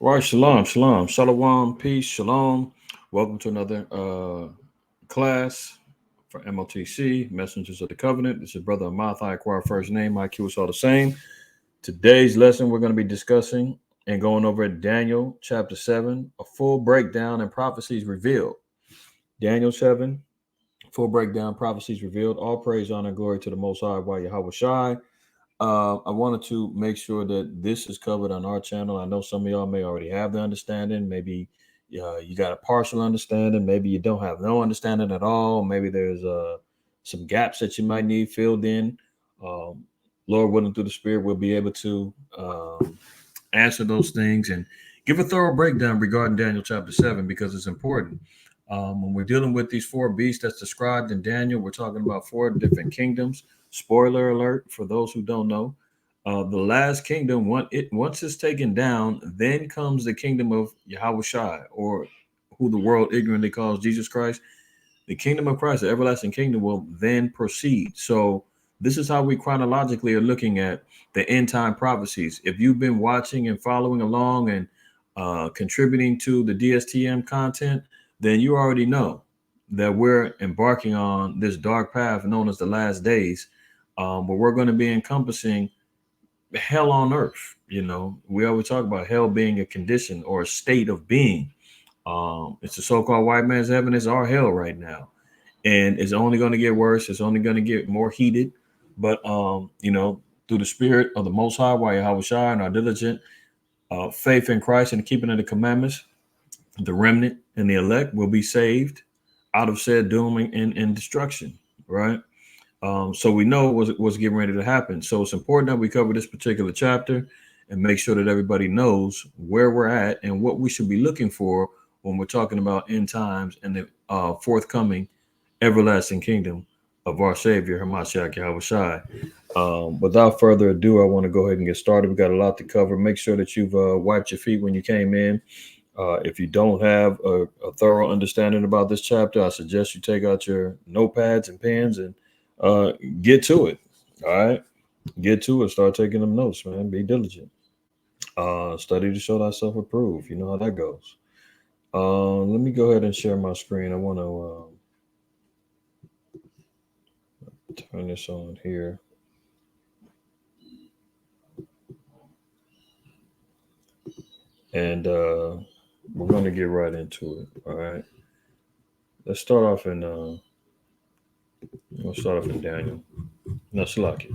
Right, shalom, shalom, shalom, peace, shalom. Welcome to another class for MOTC, Messengers of the Covenant. This is Brother Ahmath. I acquire first name. IQ is all the same. Today's lesson, we're going to be discussing and going over Daniel chapter 7, a full breakdown and prophecies revealed. Daniel 7, full breakdown, prophecies revealed. All praise, honor, and glory to the Most High, while Yahweh Shai. I wanted to make sure that this is covered on our channel. I know some of y'all may already have the understanding. Maybe you got a partial understanding. Maybe you don't have no understanding at all. Maybe there's some gaps that you might need filled in. Um, Lord willing, through the Spirit, we'll be able to answer those things and give a thorough breakdown regarding Daniel chapter 7 because it's important. When we're dealing with these four beasts that's described in Daniel, we're talking about four different kingdoms. Spoiler alert for those who don't know. The last kingdom, once it's taken down, then comes the kingdom of Yahweh Shai, or who the world ignorantly calls Jesus Christ. The kingdom of Christ, the everlasting kingdom, will then proceed. So this is how we chronologically are looking at the end time prophecies. If you've been watching and following along and contributing to the DSTM content, then you already know that we're embarking on this dark path known as the last days, where we're going to be encompassing hell on earth. You know, we always talk about hell being a condition or a state of being. It's the so-called white man's heaven. It's our hell right now, and it's only going to get worse. It's only going to get more heated. But through the Spirit of the Most High, while Yahweh Shai and our diligent faith in Christ and the keeping of the commandments, the remnant and the elect will be saved out of said doom and destruction. Right. So we know what's getting ready to happen. So it's important that we cover this particular chapter and make sure that everybody knows where we're at and what we should be looking for when we're talking about end times and the forthcoming everlasting kingdom of our Savior, Hamashiach Yahweh Shai. Without further ado, I want to go ahead and get started. We got a lot to cover. Make sure that you've wiped your feet when you came in. If you don't have a thorough understanding about this chapter, I suggest you take out your notepads and pens and get to it. All right. Get to it. Start taking them notes, man. Be diligent. Study to show thyself approved. You know how that goes. Let me go ahead and share my screen. I want to turn this on here. And we're going to get right into it. All right. Let's start off in Daniel. No, Salaki.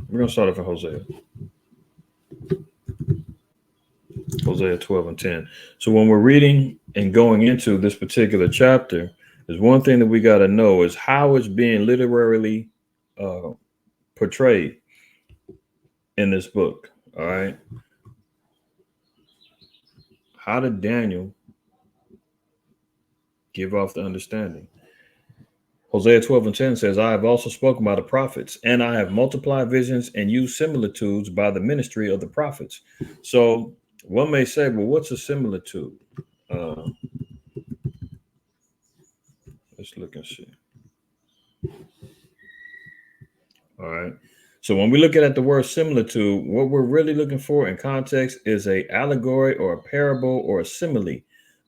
We're going to start off in Hosea. Hosea 12 and 10. So when we're reading and going into this particular chapter, there's one thing that we got to know is how it's being literally portrayed in this book. All right. How did Daniel give off the understanding? Hosea 12 and 10 says, I have also spoken by the prophets, and I have multiplied visions and used similitudes by the ministry of the prophets. So one may say, well, what's a similitude? Let's look and see. All right. So when we look at the word similitude, what we're really looking for in context is a allegory or a parable or a simile.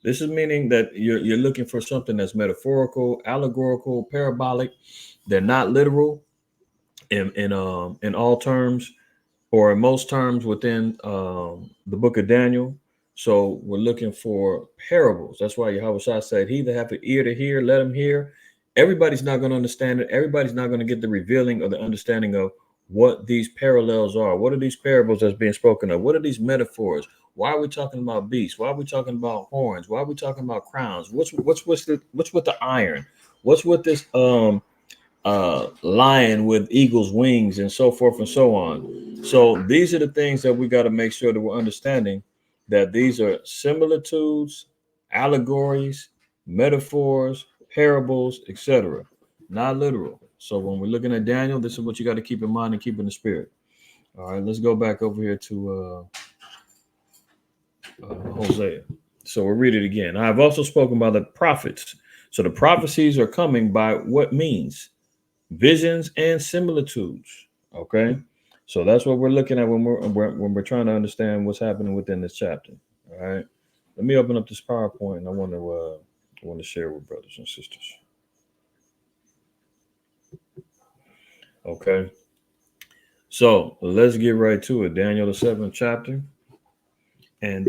This is meaning that you're looking for something that's metaphorical, allegorical, parabolic. They're not literal in all terms or in most terms within the book of Daniel. So we're looking for parables. That's why Yahweh Shai said, he that hath an ear to hear, let him hear. Everybody's not going to understand it. Everybody's not going to get the revealing or the understanding of what these parallels are. What are these parables that's being spoken of? What are these metaphors? Why are we talking about beasts? Why are we talking about horns? Why are we talking about crowns? What's with the iron? What's with this lion with eagle's wings and so forth and so on? So these are the things that we got to make sure that we're understanding, that these are similitudes, allegories, metaphors, parables, etc., not literal. So when we're looking at Daniel, this is what you got to keep in mind and keep in the spirit. All right, let's go back over here to Hosea. So we'll read it again. I have also spoken by the prophets. So the prophecies are coming by what means? Visions and similitudes. Okay, so that's what we're looking at when we're trying to understand what's happening within this chapter. All right, Let me open up this PowerPoint, and I want to share with brothers and sisters. Okay, so let's get right to it. Daniel the seventh chapter, and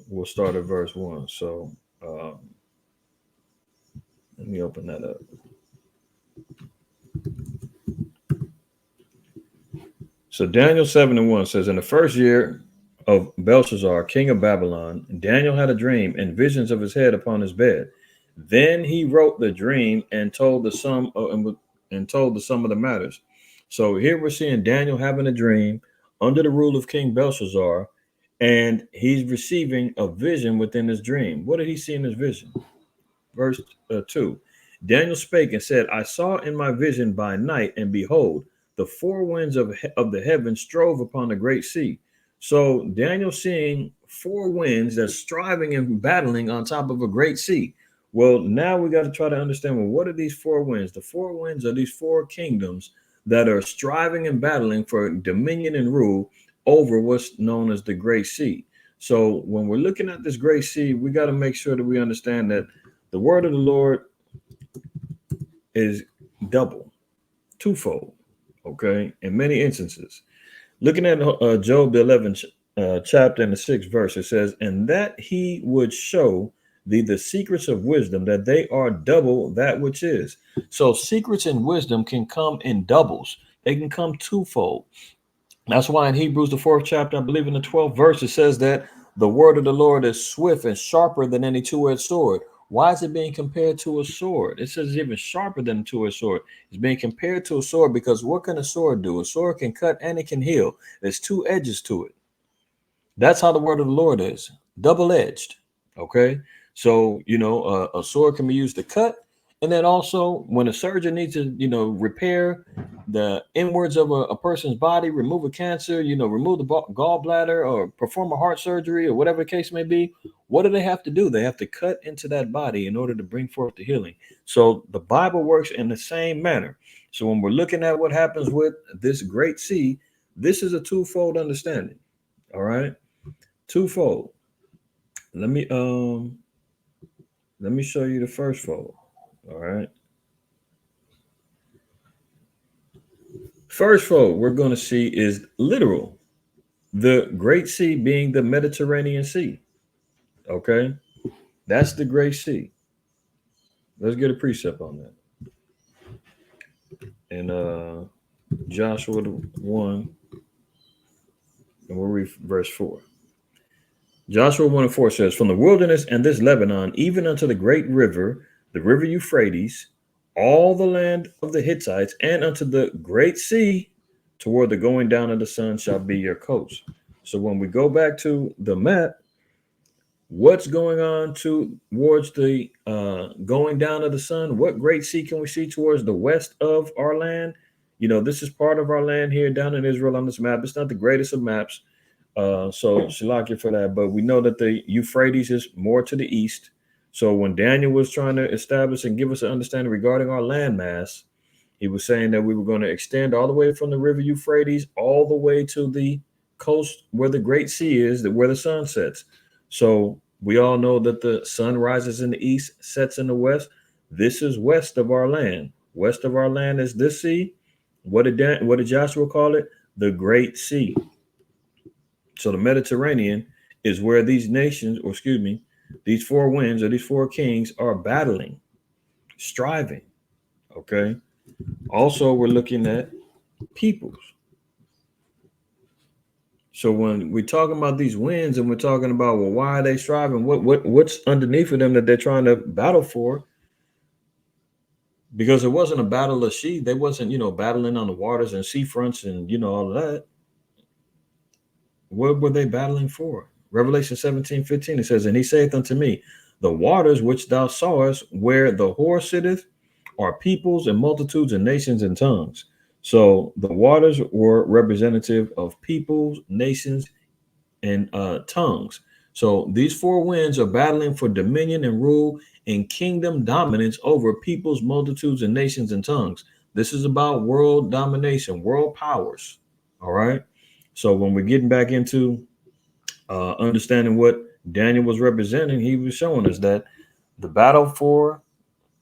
we'll start at verse 1. So let me open that up. So Daniel 7:1 says, in the first year of Belshazzar, king of Babylon, Daniel had a dream and visions of his head upon his bed. Then he wrote the dream and told told the sum of the matters. So here we're seeing Daniel having a dream under the rule of King Belshazzar, and he's receiving a vision within his dream. What did he see in his vision? Verse 2. Daniel spake and said, I saw in my vision by night, and behold, the four winds of the heaven strove upon the great sea. So Daniel seeing four winds that's striving and battling on top of a great sea. Well, now we got to try to understand, well, what are these four winds? The four winds are these four kingdoms that are striving and battling for dominion and rule over what's known as the great sea. So when we're looking at this great sea, we got to make sure that we understand that the word of the Lord is double, twofold, okay, in many instances. Looking at Job, the 11th chapter and the 6th verse, it says, and that he would show thee the secrets of wisdom, that they are double that which is. So secrets and wisdom can come in doubles. They can come twofold. That's why in Hebrews, the 4th chapter, I believe in the 12th verse, it says that the word of the Lord is swift and sharper than any two-edged sword. Why is it being compared to a sword? It says it's even sharper than a two-edged sword. It's being compared to a sword because what can a sword do? A sword can cut and it can heal. There's two edges to it. That's how the word of the Lord is, double-edged. Okay, so a sword can be used to cut, and then also when a surgeon needs to repair the inwards of a person's body, remove a cancer, remove the gallbladder, or perform a heart surgery, or whatever the case may be, what do they have to do? They have to cut into that body in order to bring forth the healing. So the Bible works in the same manner. So when we're looking at what happens with this great sea, this is a twofold understanding. All right, twofold. Let me show you the first fold. All right. First fold we're going to see is literal. The Great Sea being the Mediterranean Sea. Okay. That's the Great Sea. Let's get a precept on that. And Joshua 1, and we'll read verse 4. Joshua 1 and 4 says, from the wilderness and this Lebanon, even unto the great river, the river Euphrates, all the land of the Hittites, and unto the great sea, toward the going down of the sun shall be your coast. So when we go back to the map, what's going on towards the going down of the sun? What great sea can we see towards the west of our land? This is part of our land here down in Israel on this map. It's not the greatest of maps. So Shalakia for that, but we know that the Euphrates is more to the east. So when Daniel was trying to establish and give us an understanding regarding our landmass, he was saying that we were going to extend all the way from the river Euphrates all the way to the coast where the Great Sea is, where the sun sets. So we all know that the sun rises in the east, sets in the west. This is west of our land. West of our land is this sea. What did Joshua call it? The Great Sea. So the Mediterranean is where these nations, or excuse me, these four winds or these four kings are battling, striving. Okay. Also, we're looking at peoples. So when we're talking about these winds and we're talking about, well, why are they striving? What's underneath of them that they're trying to battle for? Because it wasn't a battle of sea. They wasn't, battling on the waters and seafronts and, all of that. What were they battling for? Revelation 17:15, it says, and he saith unto me, the waters which thou sawest where the whore sitteth are peoples and multitudes and nations and tongues. So the waters were representative of peoples, nations, and tongues. So these four winds are battling for dominion and rule and kingdom dominance over peoples, multitudes, and nations and tongues. This is about world domination, world powers. All right. So when we're getting back into understanding what Daniel was representing, he was showing us that the battle for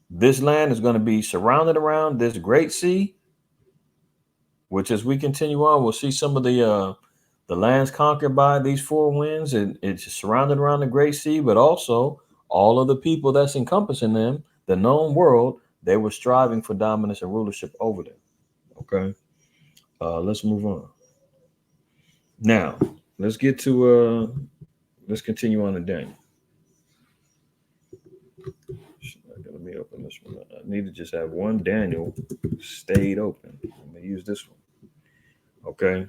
this land is going to be surrounded around this great sea, which as we continue on, we'll see some of the lands conquered by these four winds, and it's surrounded around the great sea, but also all of the people that's encompassing them, the known world, they were striving for dominance and rulership over them. Okay. Let's move on. Now, let's get to let's continue on to Daniel. Let me open this one. I need to just have one Daniel stayed open. I'm gonna use this one. Okay.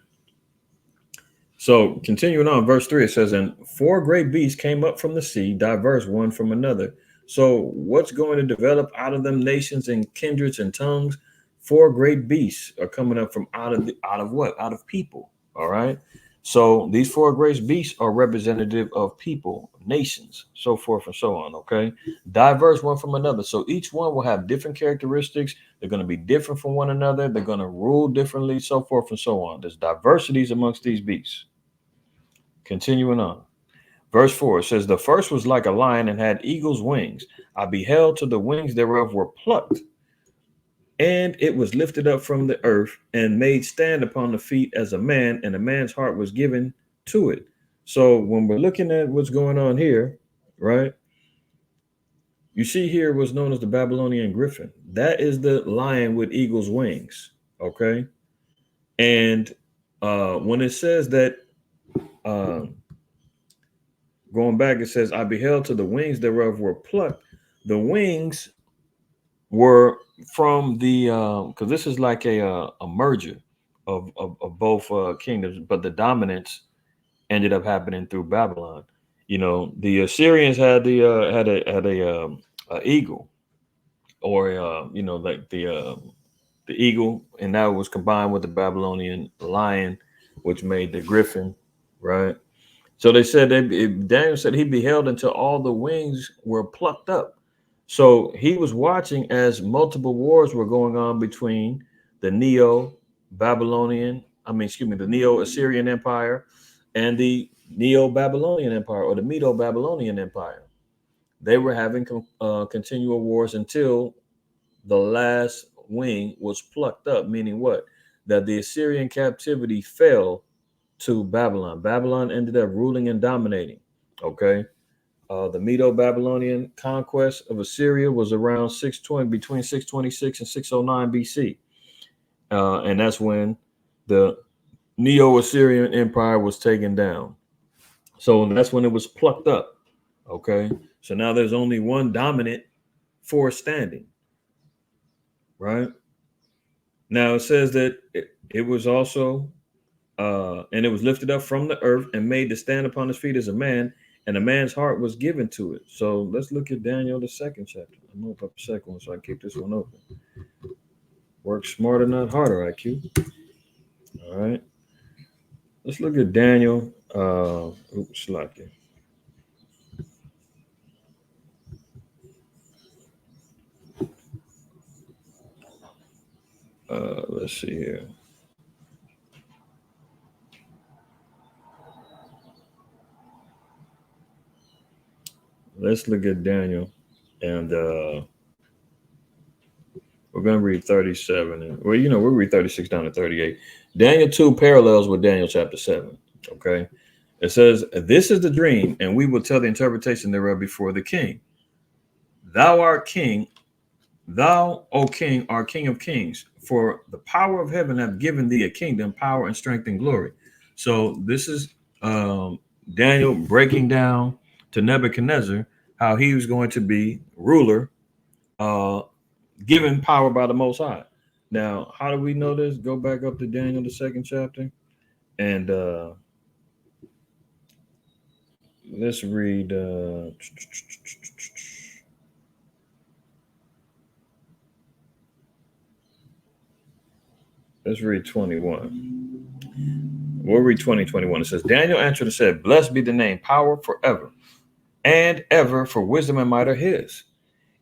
So continuing on, verse 3, it says, and four great beasts came up from the sea, diverse one from another. So what's going to develop out of them nations and kindreds and tongues? Four great beasts are coming up from out of what? Out of people. All right. So these four great beasts are representative of people, nations, so forth and so on. Okay. Diverse one from another. So each one will have different characteristics. They're going to be different from one another. They're going to rule differently, so forth and so on. There's diversities amongst these beasts. Continuing on. Verse 4 says, the first was like a lion and had eagle's wings. I beheld till the wings thereof were plucked, and it was lifted up from the earth and made stand upon the feet as a man, and a man's heart was given to it. So when we're looking at what's going on here, right, you see here what's known as the Babylonian griffin. That is the lion with eagle's wings. Okay. And when it says that, going back, it says, I beheld till the wings thereof were plucked. The wings were from the, because this is like a merger of both kingdoms, but the dominance ended up happening through Babylon. You know, the Assyrians had a eagle, or you know, like the eagle, and that was combined with the Babylonian lion, which made the griffin, right? So they said Daniel said he beheld until all the wings were plucked up. So he was watching as multiple wars were going on between the the Neo-Assyrian Empire and the Neo-Babylonian Empire, or the Medo-Babylonian Empire. They were having continual wars until the last wing was plucked up, meaning what? That the Assyrian captivity fell to Babylon. Babylon ended up ruling and dominating. Okay. The Medo-Babylonian conquest of Assyria was around 620, between 626 and 609 BC. And that's when the Neo-Assyrian Empire was taken down. So that's when it was plucked up. Okay. So now there's only one dominant force standing. Right. Now it says that it was also and it was lifted up from the earth and made to stand upon his feet as a man, and a man's heart was given to it. So let's look at Daniel, the second chapter. I'm gonna open up the second one so I can keep this one open. Work smarter, not harder, IQ. All right. Let's look at Daniel. Like it. Let's see here. Let's look at Daniel, and we're going to read 37. And, well, you know, we'll read 36 down to 38. Daniel 2 parallels with Daniel chapter 7. Okay. It says, this is the dream, and we will tell the interpretation thereof before the king. Thou art king. Thou, O king, art king of kings. For the power of heaven have given thee a kingdom, power and strength and glory. So this is Daniel breaking down to Nebuchadnezzar how he was going to be ruler, uh, given power by the Most High. Now, how do we know this? Go back up to Daniel, the second chapter, and let's read. Let's read 21. We'll read 20:21. It says, Daniel answered and said, blessed be the name, power forever and ever, for wisdom and might are his.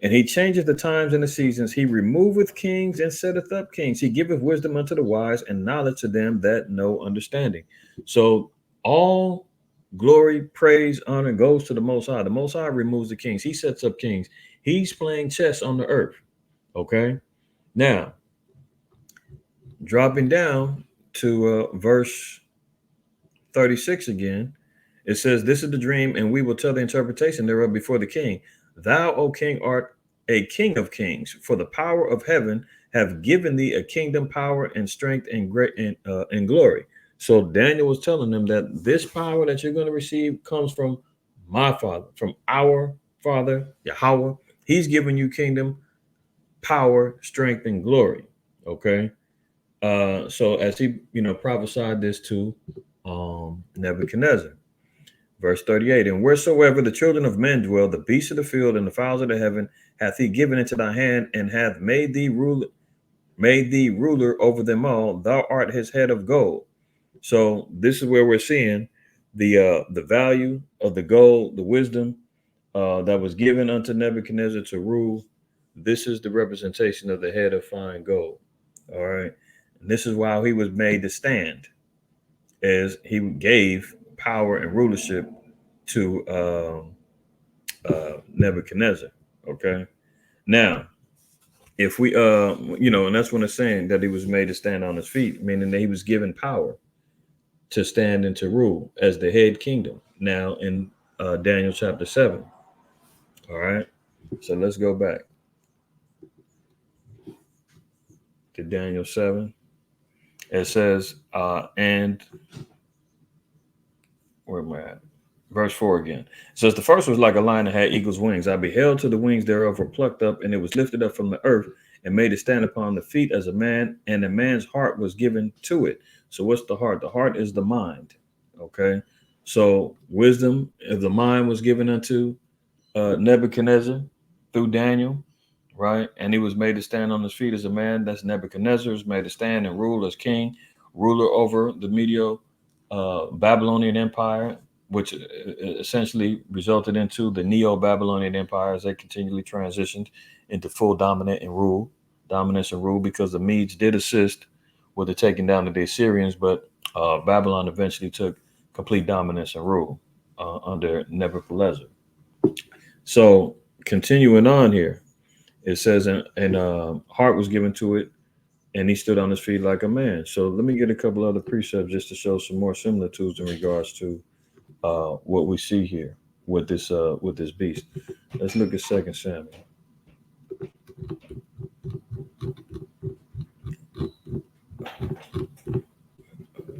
And he changeth the times and the seasons. He removeth kings and setteth up kings. He giveth wisdom unto the wise and knowledge to them that know understanding. So all Glory, praise, honor goes to the Most High. The Most High removes the kings. He sets up kings. He's playing chess on the earth. Okay. Now, dropping down to verse 36 again, it says, "This is the dream, and we will tell the interpretation thereof before the king. Thou, O king, art a king of kings, for the power of heaven have given thee a kingdom, power, and strength, and great and glory." So Daniel was telling them that this power that you're going to receive comes from my Father, from our Father Yahweh. He's giving you kingdom, power, strength, and glory. Okay. So as he, prophesied this to Nebuchadnezzar. Verse 38, "And wheresoever the children of men dwell, the beasts of the field and the fowls of the heaven hath he given into thy hand, and hath made thee ruler over them all. Thou art his head of gold." So this is where we're seeing the value of the gold, the wisdom that was given unto Nebuchadnezzar to rule. This is the representation of the head of fine gold. All right. And this is why he was made to stand, as he gave power and rulership to Nebuchadnezzar. Okay. Now, if we, and that's when it's saying that he was made to stand on his feet, meaning that he was given power to stand and to rule as the head kingdom. Now, in Daniel chapter 7. All right. So let's go back to Daniel 7. It says, and where am I at? Verse 4 again. It says, "The first was like a lion that had eagle's wings. I beheld till the wings thereof were plucked up, and it was lifted up from the earth, and made to stand upon the feet as a man, and a man's heart was given to it." So what's the heart? The heart is the mind. Okay. So wisdom of the mind was given unto Nebuchadnezzar through Daniel, right? And he was made to stand on his feet as a man. That's Nebuchadnezzar, is made to stand and rule as king, ruler over the Medio Babylonian Empire, which essentially resulted into the Neo-Babylonian Empire as they continually transitioned into full dominance and rule, because the Medes did assist with the taking down of the Assyrians, but Babylon eventually took complete dominance and rule under Nebuchadnezzar. So continuing on here, it says, and heart was given to it, and he stood on his feet like a man. So let me get a couple other precepts just to show some more similitudes in regards to what we see here with this beast. Let's look at 2 Samuel.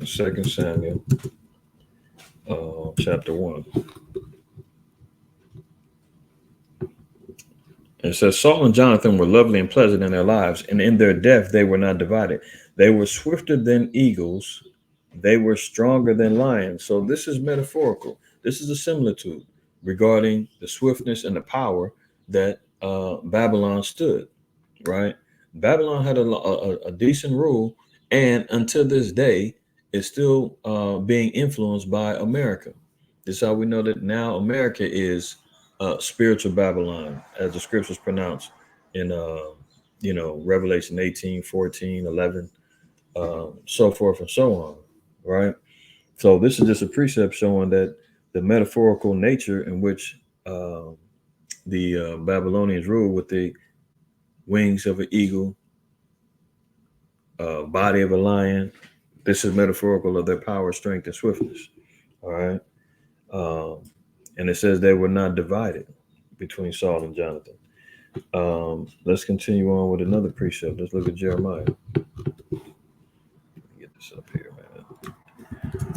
2 Samuel, chapter 1. It says, "Saul and Jonathan were lovely and pleasant in their lives, and in their death they were not divided. They were swifter than eagles. They were stronger than lions." So this is metaphorical. This is a similitude regarding the swiftness and the power that Babylon stood, right? Babylon had a decent rule, and until this day, is still being influenced by America. This is how we know that now America is spiritual Babylon, as the scriptures pronounce in Revelation 18, 14, 11, so forth and so on, right? So this is just a precept showing that the metaphorical nature in which the Babylonians rule, with the wings of an eagle, body of a lion. This is metaphorical of their power, strength, and swiftness. All right. And it says they were not divided between Saul and Jonathan. Let's continue on with another precept. Let's look at Jeremiah. Get this up here, man.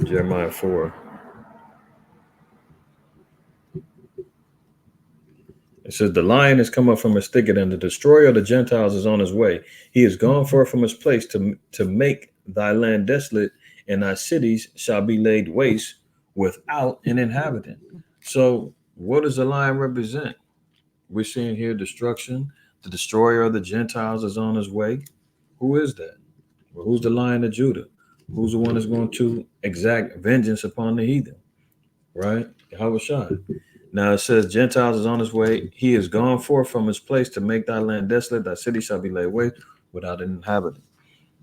Jeremiah 4. It says, "The lion has come up from his thicket, and the destroyer of the Gentiles is on his way. He is gone forth from his place to make thy land desolate, and thy cities shall be laid waste without an inhabitant." So what does the lion represent? We're seeing here destruction. The destroyer of the Gentiles is on his way. Who is that? Well, who's the Lion of Judah? Who's the one that's going to exact vengeance upon the heathen? Right? Yahushua. Now it says, Gentiles is on his way. He is gone forth from his place to make thy land desolate. Thy city shall be laid waste without an inhabitant.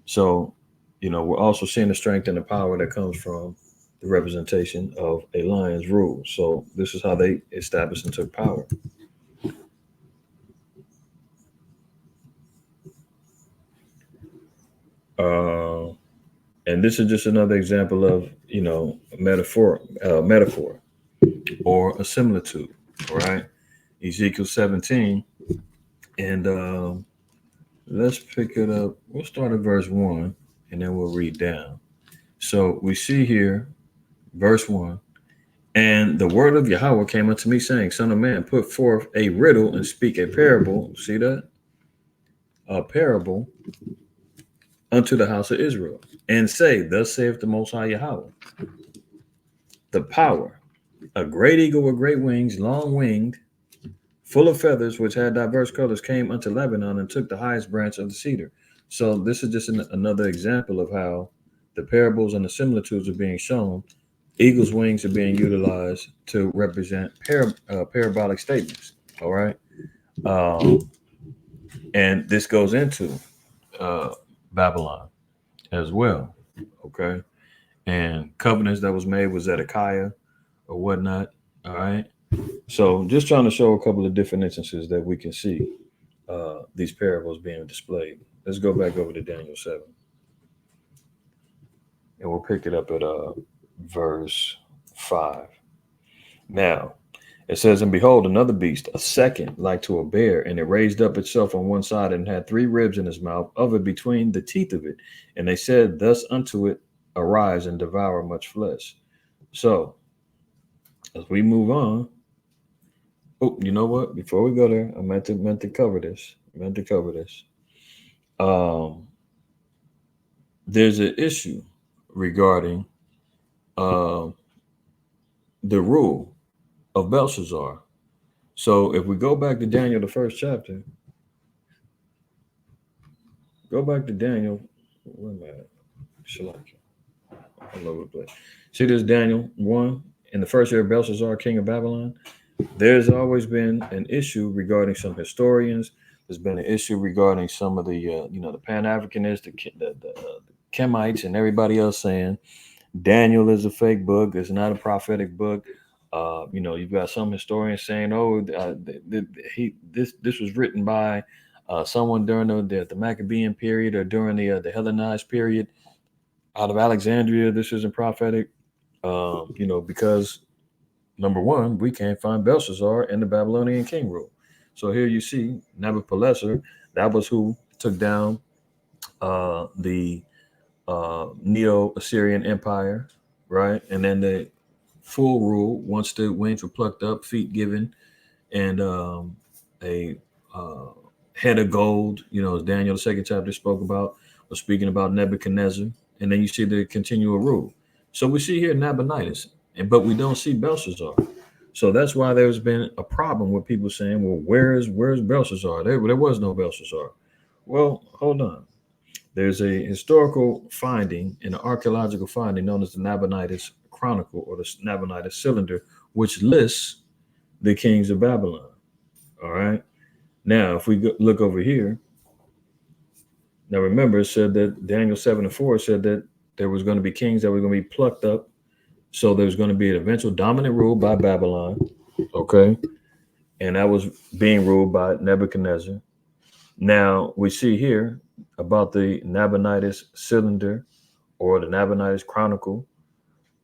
So, we're also seeing the strength and the power that comes from the representation of a lion's rule. So this is how they established and took power. Uh, and this is just another example of metaphor or a similitude. All right, Ezekiel 17, and let's pick it up. We'll start at verse 1, and then we'll read down. So we see here, verse 1. And the word of Yahweh came unto me, saying, Son of man, put forth a riddle and speak a parable. See that? A parable unto the house of Israel. And say, Thus saith the Most High Yahweh, the power, a great eagle with great wings, long winged, full of feathers, which had diverse colors, came unto Lebanon and took the highest branch of the cedar. So this is just another example of how the parables and the similitudes are being shown. Eagle's wings are being utilized to represent parabolic statements. All right. Um, and this goes into uh, Babylon as well. Okay. And covenants that was made with Zedekiah or whatnot. All right. So just trying to show a couple of different instances that we can see these parables being displayed. Let's go back over to Daniel 7. And we'll pick it up at verse 5. Now, it says, And behold, another beast, a second, like to a bear, and it raised up itself on one side and had 3 ribs in his mouth, of it between the teeth of it. And they said, Thus unto it, Arise and devour much flesh. So, as we move on, oh, you know what? Before we go there, I meant to cover this. Um, there's an issue regarding uh, the rule of Belshazzar. So if we go back to Daniel, the first chapter, go back to Daniel. Where am I at? Shalaki. All over the place. See this Daniel 1 in the first year of Belshazzar, king of Babylon. There's always been an issue regarding some historians. There's been an issue regarding some of the, the Pan-Africanists, the Kemites, and everybody else saying Daniel is a fake book. It's not a prophetic book. You've got some historians saying, "Oh, this was written by someone during the Maccabean period or during the Hellenized period out of Alexandria. This isn't prophetic." Because number one, we can't find Belshazzar in the Babylonian king rule. So here you see Nebuchadnezzar. That was who took down the Neo-Assyrian Empire, right? And then the full rule, once the wings were plucked up, feet given, and a head of gold, as Daniel, the second chapter spoke about, was speaking about Nebuchadnezzar. And then you see the continual rule. So we see here Nabonidus, but we don't see Belshazzar. So that's why there's been a problem with people saying, well, where's Belshazzar? There was no Belshazzar. Well, hold on. There's a historical finding, an archaeological finding known as the Nabonidus Chronicle or the Nabonidus Cylinder, which lists the kings of Babylon. All right. Now, if we look over here, now remember, it said that Daniel 7:4 said that there was going to be kings that were going to be plucked up. So there's going to be an eventual dominant rule by Babylon. Okay. And that was being ruled by Nebuchadnezzar. Now we see here about the Nabonidus Cylinder or the Nabonidus Chronicle.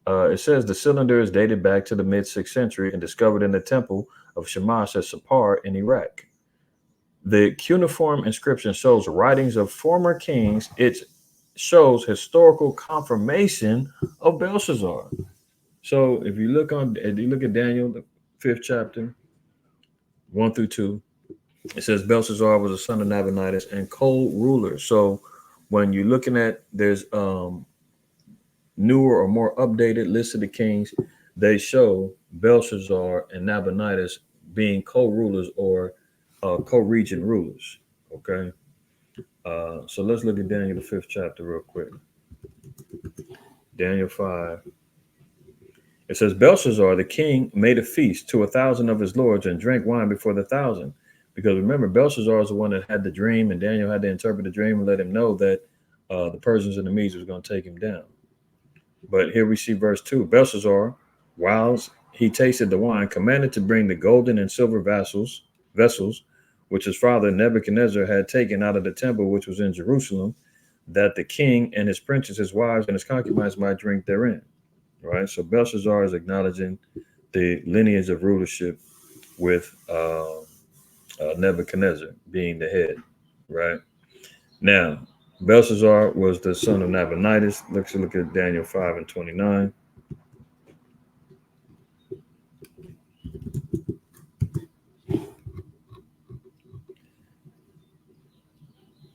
It says the cylinder is dated back to the mid-6th century and discovered in the temple of Shamash at Sapar in Iraq. The cuneiform inscription shows writings of former kings. It shows historical confirmation of Belshazzar. So if you look at Daniel, the 5th chapter, 1-2, it says Belshazzar was a son of Nabonidus and co-ruler. So when you're looking at, there's newer or more updated list of the kings, they show Belshazzar and Nabonidus being co-rulers or co-regent rulers. Okay. So let's look at Daniel, the 5th chapter real quick. Daniel 5. It says, Belshazzar, the king, made a feast to 1,000 of his lords and drank wine before the 1,000. Because remember, Belshazzar is the one that had the dream, and Daniel had to interpret the dream and let him know that the Persians and the Medes was going to take him down. But here we see verse 2. Belshazzar, whilst he tasted the wine, commanded to bring the golden and silver vessels, which his father Nebuchadnezzar had taken out of the temple which was in Jerusalem, that the king and his princes, his wives, and his concubines might drink therein. Right? So Belshazzar is acknowledging the lineage of rulership with Nebuchadnezzar being the head. Right? Now, Belshazzar was the son of Nabonidus. Let's look at Daniel 5 and 29.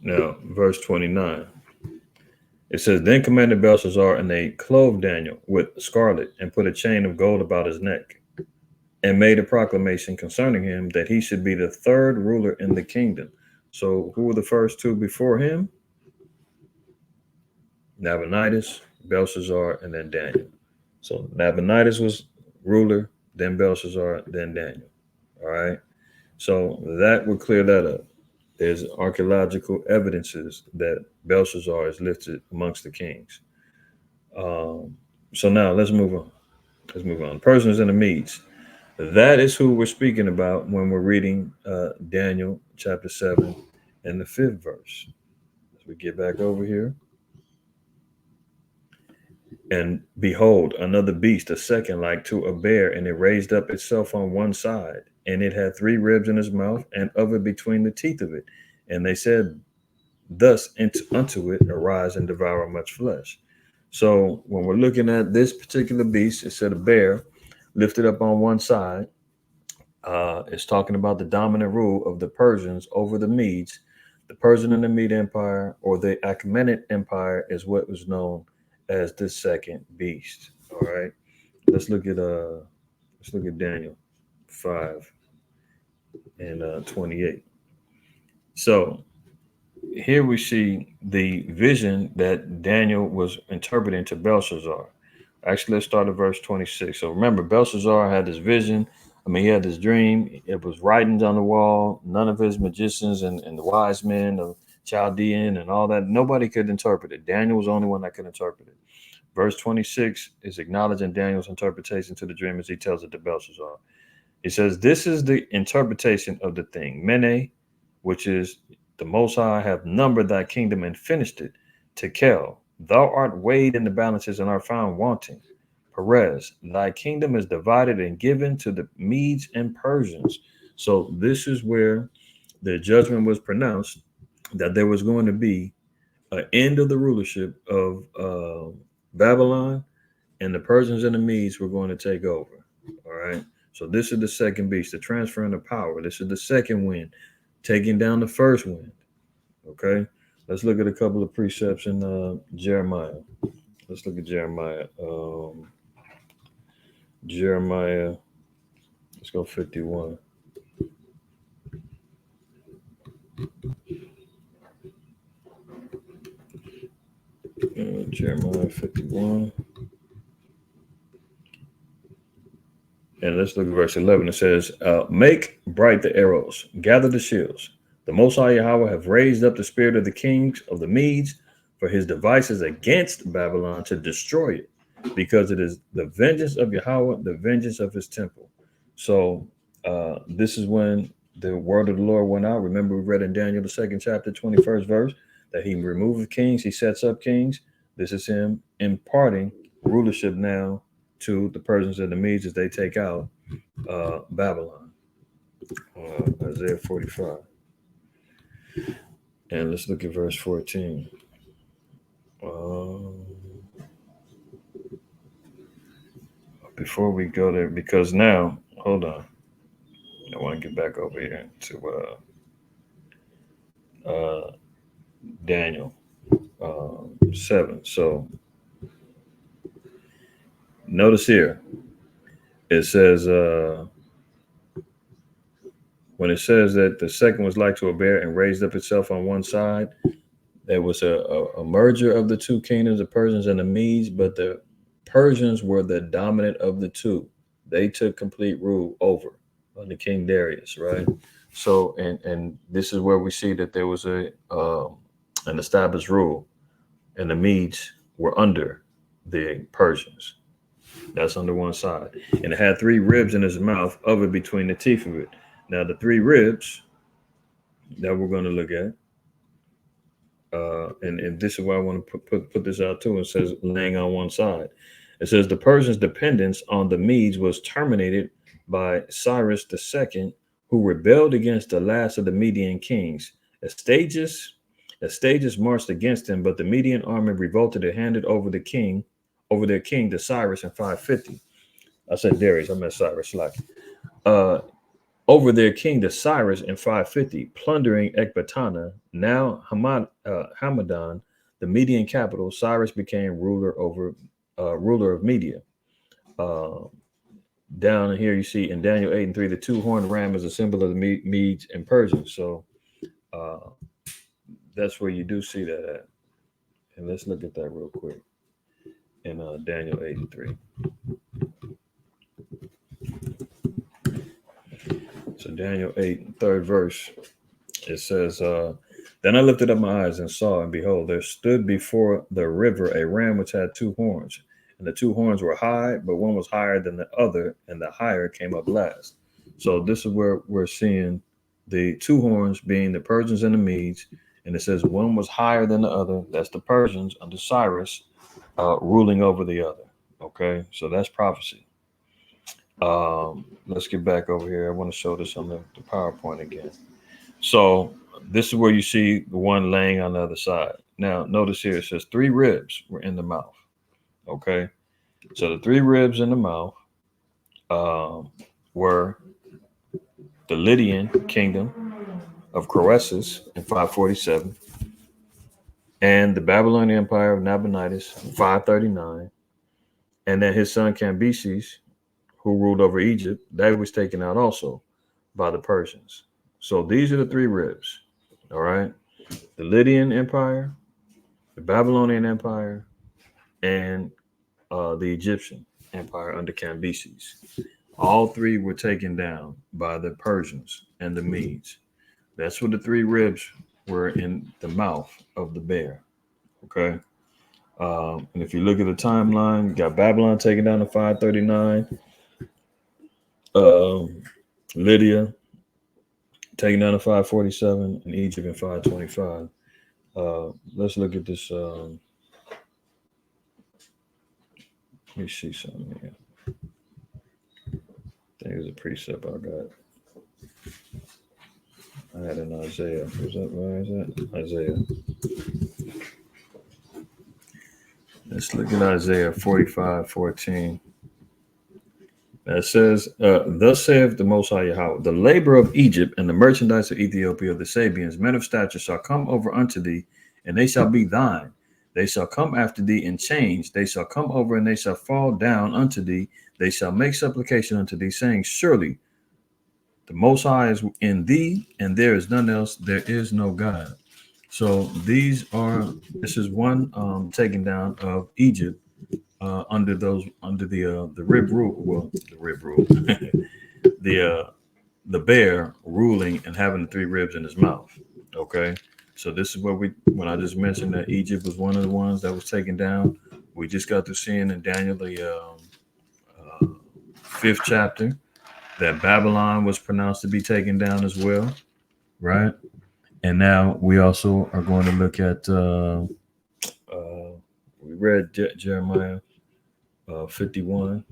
Now, verse 29. It says, Then commanded Belshazzar, and they clothed Daniel with scarlet and put a chain of gold about his neck and made a proclamation concerning him that he should be the third ruler in the kingdom. So, who were the first two before him? Nabonidus, Belshazzar, and then Daniel. So, Nabonidus was ruler, then Belshazzar, then Daniel. All right. So, that would clear that up. There's archaeological evidences that Belshazzar is listed amongst the kings. So now let's move on. Let's move on. Persians and the Medes. That is who we're speaking about when we're reading Daniel chapter 7 and the 5th verse. As we get back over here. And behold, another beast, a second like to a bear, and it raised up itself on one side, and it had 3 ribs in its mouth, and of it between the teeth of it. And they said, Thus unto it arise and devour much flesh. So when we're looking at this particular beast, it said a bear lifted up on one side. It's talking about the dominant rule of the Persians over the Medes. The Persian and the Mede Empire, or the Achaemenid Empire, is what was known as the second beast. All right. Let's look at Daniel 5 and 28. So here we see the vision that Daniel was interpreting to Belshazzar. Actually, let's start at verse 26. So remember, Belshazzar had this vision. I mean, he had this dream. It was writings on the wall. None of his magicians and the wise men of Chaldean and all that, nobody could interpret it. Daniel was the only one that could interpret it. Verse 26 is acknowledging Daniel's interpretation to the dream as he tells it to Belshazzar. He says, This is the interpretation of the thing. Mene, which is the Most High, have numbered thy kingdom and finished it. Tekel, thou art weighed in the balances and art found wanting. Perez, thy kingdom is divided and given to the Medes and Persians. So this is where the judgment was pronounced that there was going to be an end of the rulership of Babylon, and the Persians and the Medes were going to take over. All right. So this is the second beast, the transferring of power. This is the second wind, taking down the first wind. Okay. Let's look at a couple of precepts in Jeremiah. Let's look at Jeremiah. Jeremiah, let's go 51. Jeremiah 51. And let's look at verse 11. It says, Make bright the arrows, gather the shields. The Most High Yahweh have raised up the spirit of the kings of the Medes for his devices against Babylon to destroy it, because it is the vengeance of Yahweh, the vengeance of his temple. So this is when the word of the Lord went out. Remember, we read in Daniel, the 2nd chapter, 21st verse, that he removed kings, he sets up kings. This is him imparting rulership now to the Persians and the Medes as they take out Babylon. Isaiah 45. And let's look at verse 14. Before we go there, because now, hold on. I want to get back over here to Daniel 7. So notice here, it says, when it says that the second was like to a bear and raised up itself on one side, there was a merger of the two kingdoms, the Persians and the Medes, but the Persians were the dominant of the two. They took complete rule over under King Darius, right? So, and this is where we see that there was an established rule, and the Medes were under the Persians. That's on the one side. And it had 3 ribs in his mouth of it between the teeth of it. Now, the 3 ribs that we're going to look at, and this is why I want to put this out too. It says laying on one side. It says the Persians' dependence on the Medes was terminated by Cyrus II, who rebelled against the last of the Median kings. Astyages marched against him, but the Median army revolted and handed over their king to Cyrus in 550. I said Darius, I meant Cyrus. Like, over their king to Cyrus in 550, plundering Ecbatana. Now Hamadan, the Median capital, Cyrus became ruler of Media. Down here you see in Daniel 8:3, the 2-horned ram is a symbol of the Medes and Persians. So that's where you do see that at. And let's look at that real quick in Daniel 8:3. So Daniel 8, third verse, it says, then I lifted up my eyes and saw, and behold, there stood before the river a ram which had 2 horns. And the 2 horns were high, but one was higher than the other, and the higher came up last. So this is where we're seeing the 2 horns being the Persians and the Medes. And it says one was higher than the other. That's the Persians under Cyrus ruling over the other. Okay, so that's prophecy. Let's get back over here. I want to show this on the PowerPoint again. So this is where you see the one laying on the other side. Now, notice here it says 3 ribs were in the mouth. Okay, so the 3 ribs in the mouth were the Lydian kingdom of Croesus in 547, and the Babylonian Empire of Nabonidus in 539, and then his son Cambyses, who ruled over Egypt, that was taken out also by the Persians. So these are the 3 ribs, all right? The Lydian Empire, the Babylonian Empire, and the Egyptian Empire under Cambyses. All 3 were taken down by the Persians and the Medes. That's what the 3 ribs were in the mouth of the bear, okay? And if you look at the timeline, you got Babylon taken down to 539, Lydia taken down to 547, and Egypt in 525. Let's look at this. Let me see something here. I think it's a precept I got. I had in Isaiah. Where is that? Isaiah. Let's look at Isaiah 45:14. It says, thus saith the Most High Yahweh, the labor of Egypt and the merchandise of Ethiopia, the Sabians, men of stature, shall come over unto thee, and they shall be thine. They shall come after thee in chains. They shall come over, and they shall fall down unto thee. They shall make supplication unto thee, saying, surely the Most High is in thee, and there is none else. There is no God. So this is one taking down of Egypt. Under the rib rule, well, the rib rule, the bear ruling and having the 3 ribs in his mouth. Okay, so this is what when I just mentioned that Egypt was one of the ones that was taken down. We just got to seeing in Daniel the 5th chapter that Babylon was pronounced to be taken down as well, right? And now we also are going to look at we read Jeremiah 51.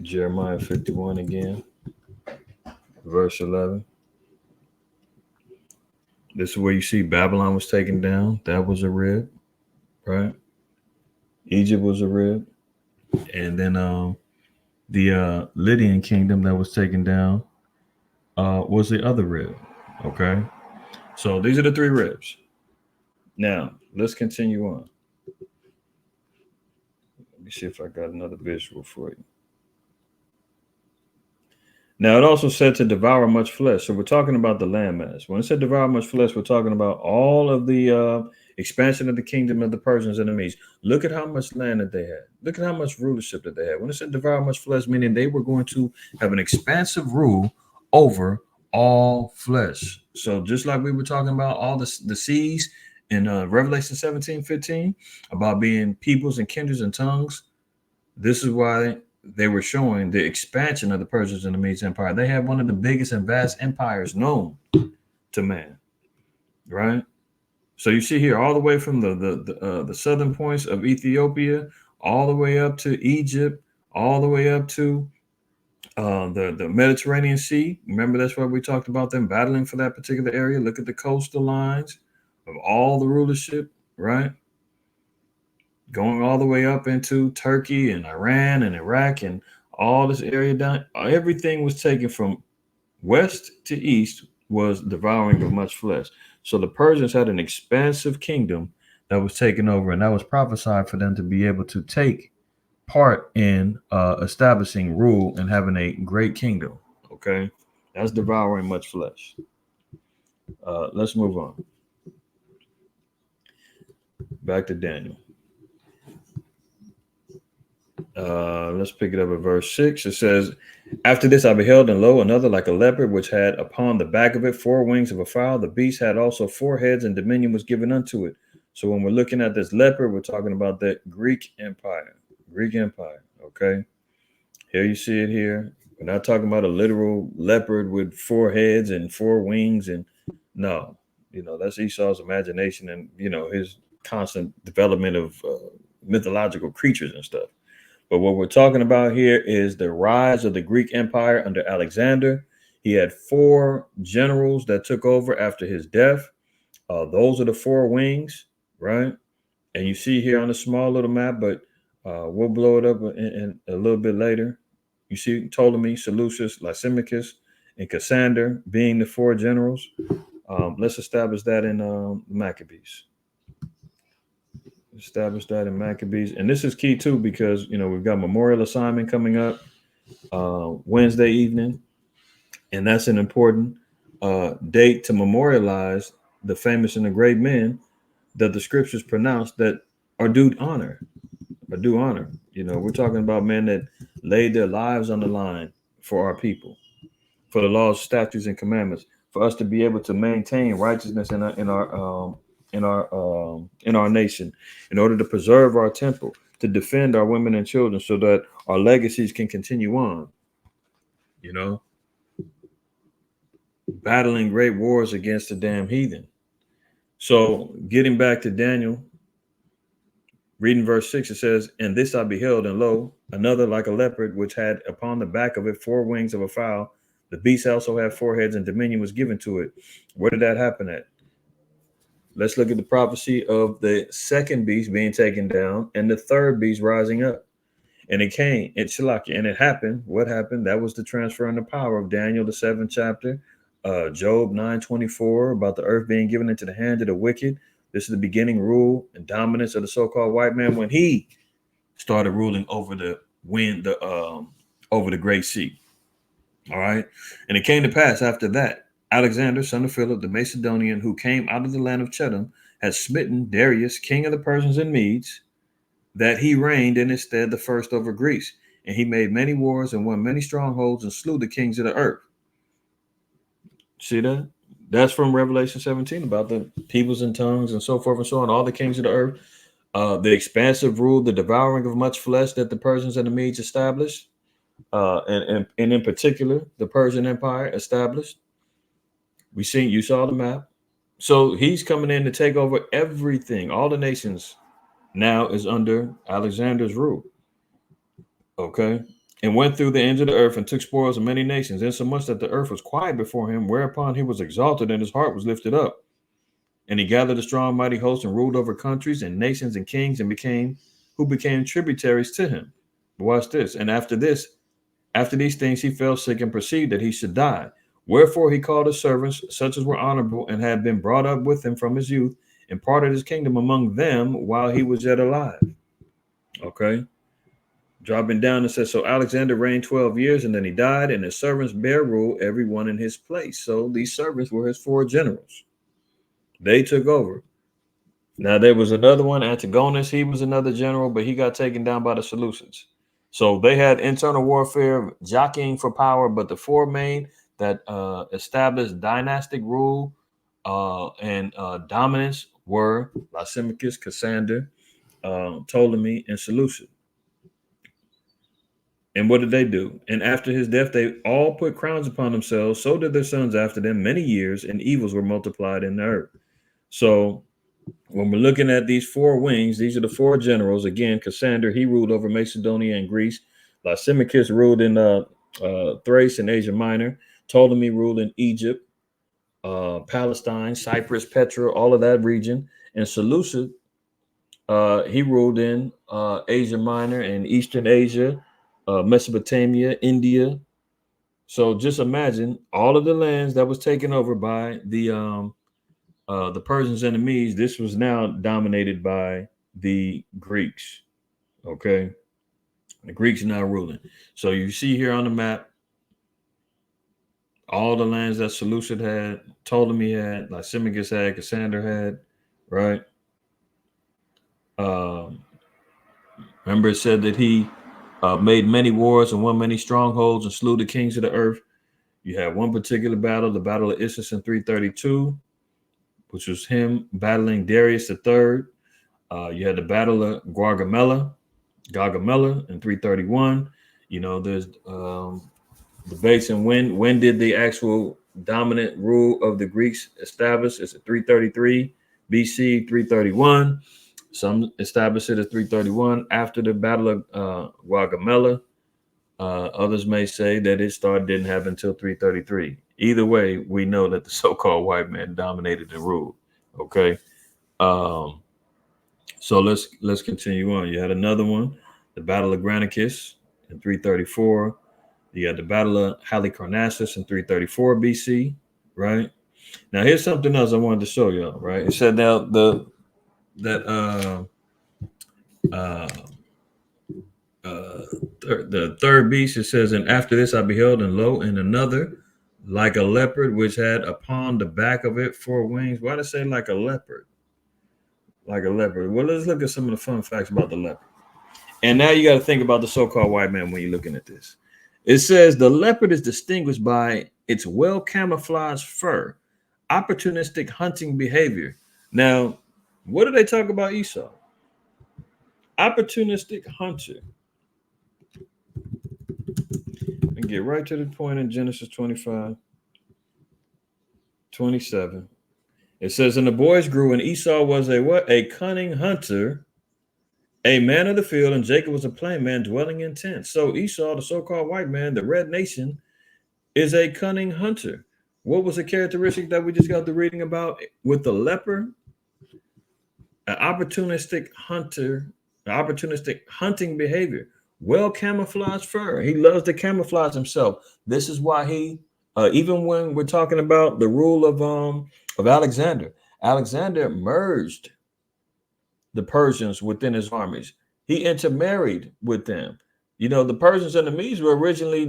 Jeremiah 51 again, verse 11. This is where you see Babylon was taken down. That was a rib, right? Egypt was a rib. And then the Lydian kingdom that was taken down was the other rib, okay? So these are the 3 ribs. Now, let's continue on. Let me see if I got another visual for you. Now, it also said to devour much flesh. So we're talking about the landmass. When it said devour much flesh, we're talking about all of the expansion of the kingdom of the Persians and the Medes. Look at how much land that they had. Look at how much rulership that they had. When it said devour much flesh, meaning they were going to have an expansive rule over all flesh. So just like we were talking about all the seas in Revelation 17:15 about being peoples and kindreds and tongues. This is why they were showing the expansion of the Persians and the Medes Empire. They had one of the biggest and vast empires known to man, right? So you see here, all the way from the southern points of Ethiopia, all the way up to Egypt, all the way up to the Mediterranean Sea. Remember, that's why we talked about them battling for that particular area. Look at the coastal lines of all the rulership, right? Going all the way up into Turkey and Iran and Iraq and all this area down. Everything was taken from west to east, was devouring of much flesh. So the Persians had an expansive kingdom that was taken over, and that was prophesied for them to be able to take part in establishing rule and having a great kingdom. Okay, that's devouring much flesh. Let's move on. Back to Daniel. Let's pick it up at verse 6. It says, after this I beheld, and lo, another like a leopard, which had upon the back of it 4 wings of a fowl. The beast had also 4 heads, and dominion was given unto it. So when we're looking at this leopard, we're talking about that Greek Empire. Greek Empire, okay? Here you see it here. We're not talking about a literal leopard with 4 heads and 4 wings. And no, that's Esau's imagination and, his constant development of mythological creatures and stuff. But what we're talking about here is the rise of the Greek Empire under Alexander. He had 4 generals that took over after his death. Those are the 4 wings, right? And you see here on a small little map, but we'll blow it up in a little bit later. You see Ptolemy, Seleucus, Lysimachus, and Cassander being the 4 generals. Let's establish that in Maccabees. Establish that in Maccabees. And this is key too, because we've got memorial assignment coming up Wednesday evening, and that's an important date to memorialize the famous and the great men that the scriptures pronounce that are due honor. We're talking about men that laid their lives on the line for our people, for the laws, statutes, and commandments, for us to be able to maintain righteousness in our nation, in order to preserve our temple, to defend our women and children, so that our legacies can continue on. Battling great wars against the damn heathen. So getting back to Daniel, reading verse 6, it says, and this I beheld, and lo, another like a leopard, which had upon the back of it 4 wings of a fowl. The beast also had 4 heads, and dominion was given to it. Where did that happen at? Let's look at the prophecy of the second beast being taken down and the third beast rising up. And it came, and it happened. What happened? That was the transfer and the power of Daniel, the 7th chapter, Job 9:24, about the earth being given into the hand of the wicked. This is the beginning rule and dominance of the so-called white man when he started ruling over the wind, over the great sea. All right. And it came to pass after that, Alexander, son of Philip, the Macedonian, who came out of the land of Chedum, had smitten Darius, king of the Persians and Medes, that he reigned in his stead the first over Greece. And he made many wars and won many strongholds and slew the kings of the earth. See that? That's from Revelation 17 about the peoples and tongues and so forth and so on, all the kings of the earth. The expansive rule, the devouring of much flesh that the Persians and the Medes established. And in particular, the Persian Empire established. You saw the map. So he's coming in to take over everything. All the nations now is under Alexander's rule. Okay. And went through the ends of the earth and took spoils of many nations, insomuch that the earth was quiet before him, whereupon he was exalted and his heart was lifted up. And he gathered a strong, mighty host and ruled over countries and nations and kings, and became tributaries to him. But watch this. And after these things, he fell sick and perceived that he should die. Wherefore he called his servants, such as were honorable and had been brought up with him from his youth, and parted his kingdom among them while he was yet alive. Okay. Dropping down, it says, so Alexander reigned 12 years, and then he died, and his servants bare rule, every one in his place. So these servants were his 4 generals. They took over. Now there was another one, Antigonus. He was another general, but he got taken down by the Seleucids. So they had internal warfare, jockeying for power, but the 4 main that established dynastic rule and dominance were Lysimachus, Cassander, Ptolemy, and Seleucid. And what did they do? And after his death, they all put crowns upon themselves. So did their sons after them many years, and evils were multiplied in the earth. So when we're looking at these four wings, these are the four generals. Again, Cassander, he ruled over Macedonia and Greece. Lysimachus ruled in Thrace and Asia Minor. Ptolemy ruled in Egypt, Palestine, Cyprus, Petra, all of that region. And Seleucid, he ruled in Asia Minor and Eastern Asia, Mesopotamia, India. So just imagine all of the lands that was taken over by the Persians and the Medes. This was now dominated by the Greeks. Okay, the Greeks are now ruling. So you see here on the map all the lands that Seleucid had, Ptolemy had, Lysimachus had, Cassander had, right? Um, Remember, it said that he made many wars and won many strongholds and slew the kings of the earth. You had one particular battle, the Battle of Issus in 332, which was him battling Darius III. You had the Battle of Gaugamela in 331. You know, there's debates and when did the actual dominant rule of the Greeks establish? Is it 333 BC, 331? Some establish it as 331 after the Battle of Gaugamela. Others may say that it didn't happen until 333. Either way, we know that the so-called white man dominated and ruled. Okay, so let's continue on. You had another one, the Battle of Granicus in 334. You had the Battle of Halicarnassus in 334 BC. Right now, here's something else I wanted to show y'all. Right, it said now the third beast, it says, and after this I beheld, and lo, and another like a leopard, which had upon the back of it four wings. Why did it say like a leopard? Like a leopard. Well, let's look at some of the fun facts about the leopard. And now you got to think about the so-called white man when you're looking at this. It says the leopard is distinguished by its well camouflaged fur, opportunistic hunting behavior. Now, what do they talk about Esau? Opportunistic hunter. And get right to the point in Genesis 25, 27. It says, and the boys grew, and Esau was a what? A cunning hunter, a man of the field, and Jacob was a plain man dwelling in tents. So Esau, the so-called white man, the red nation, is a cunning hunter. What was the characteristic that we just got to reading about with the leopard? An opportunistic hunter, an opportunistic hunting behavior. Well camouflaged fur. He loves to camouflage himself. This is why he, even when we're talking about the rule of Alexander, Alexander merged the Persians within his armies. He intermarried with them. You know, the Persians and the Medes were originally,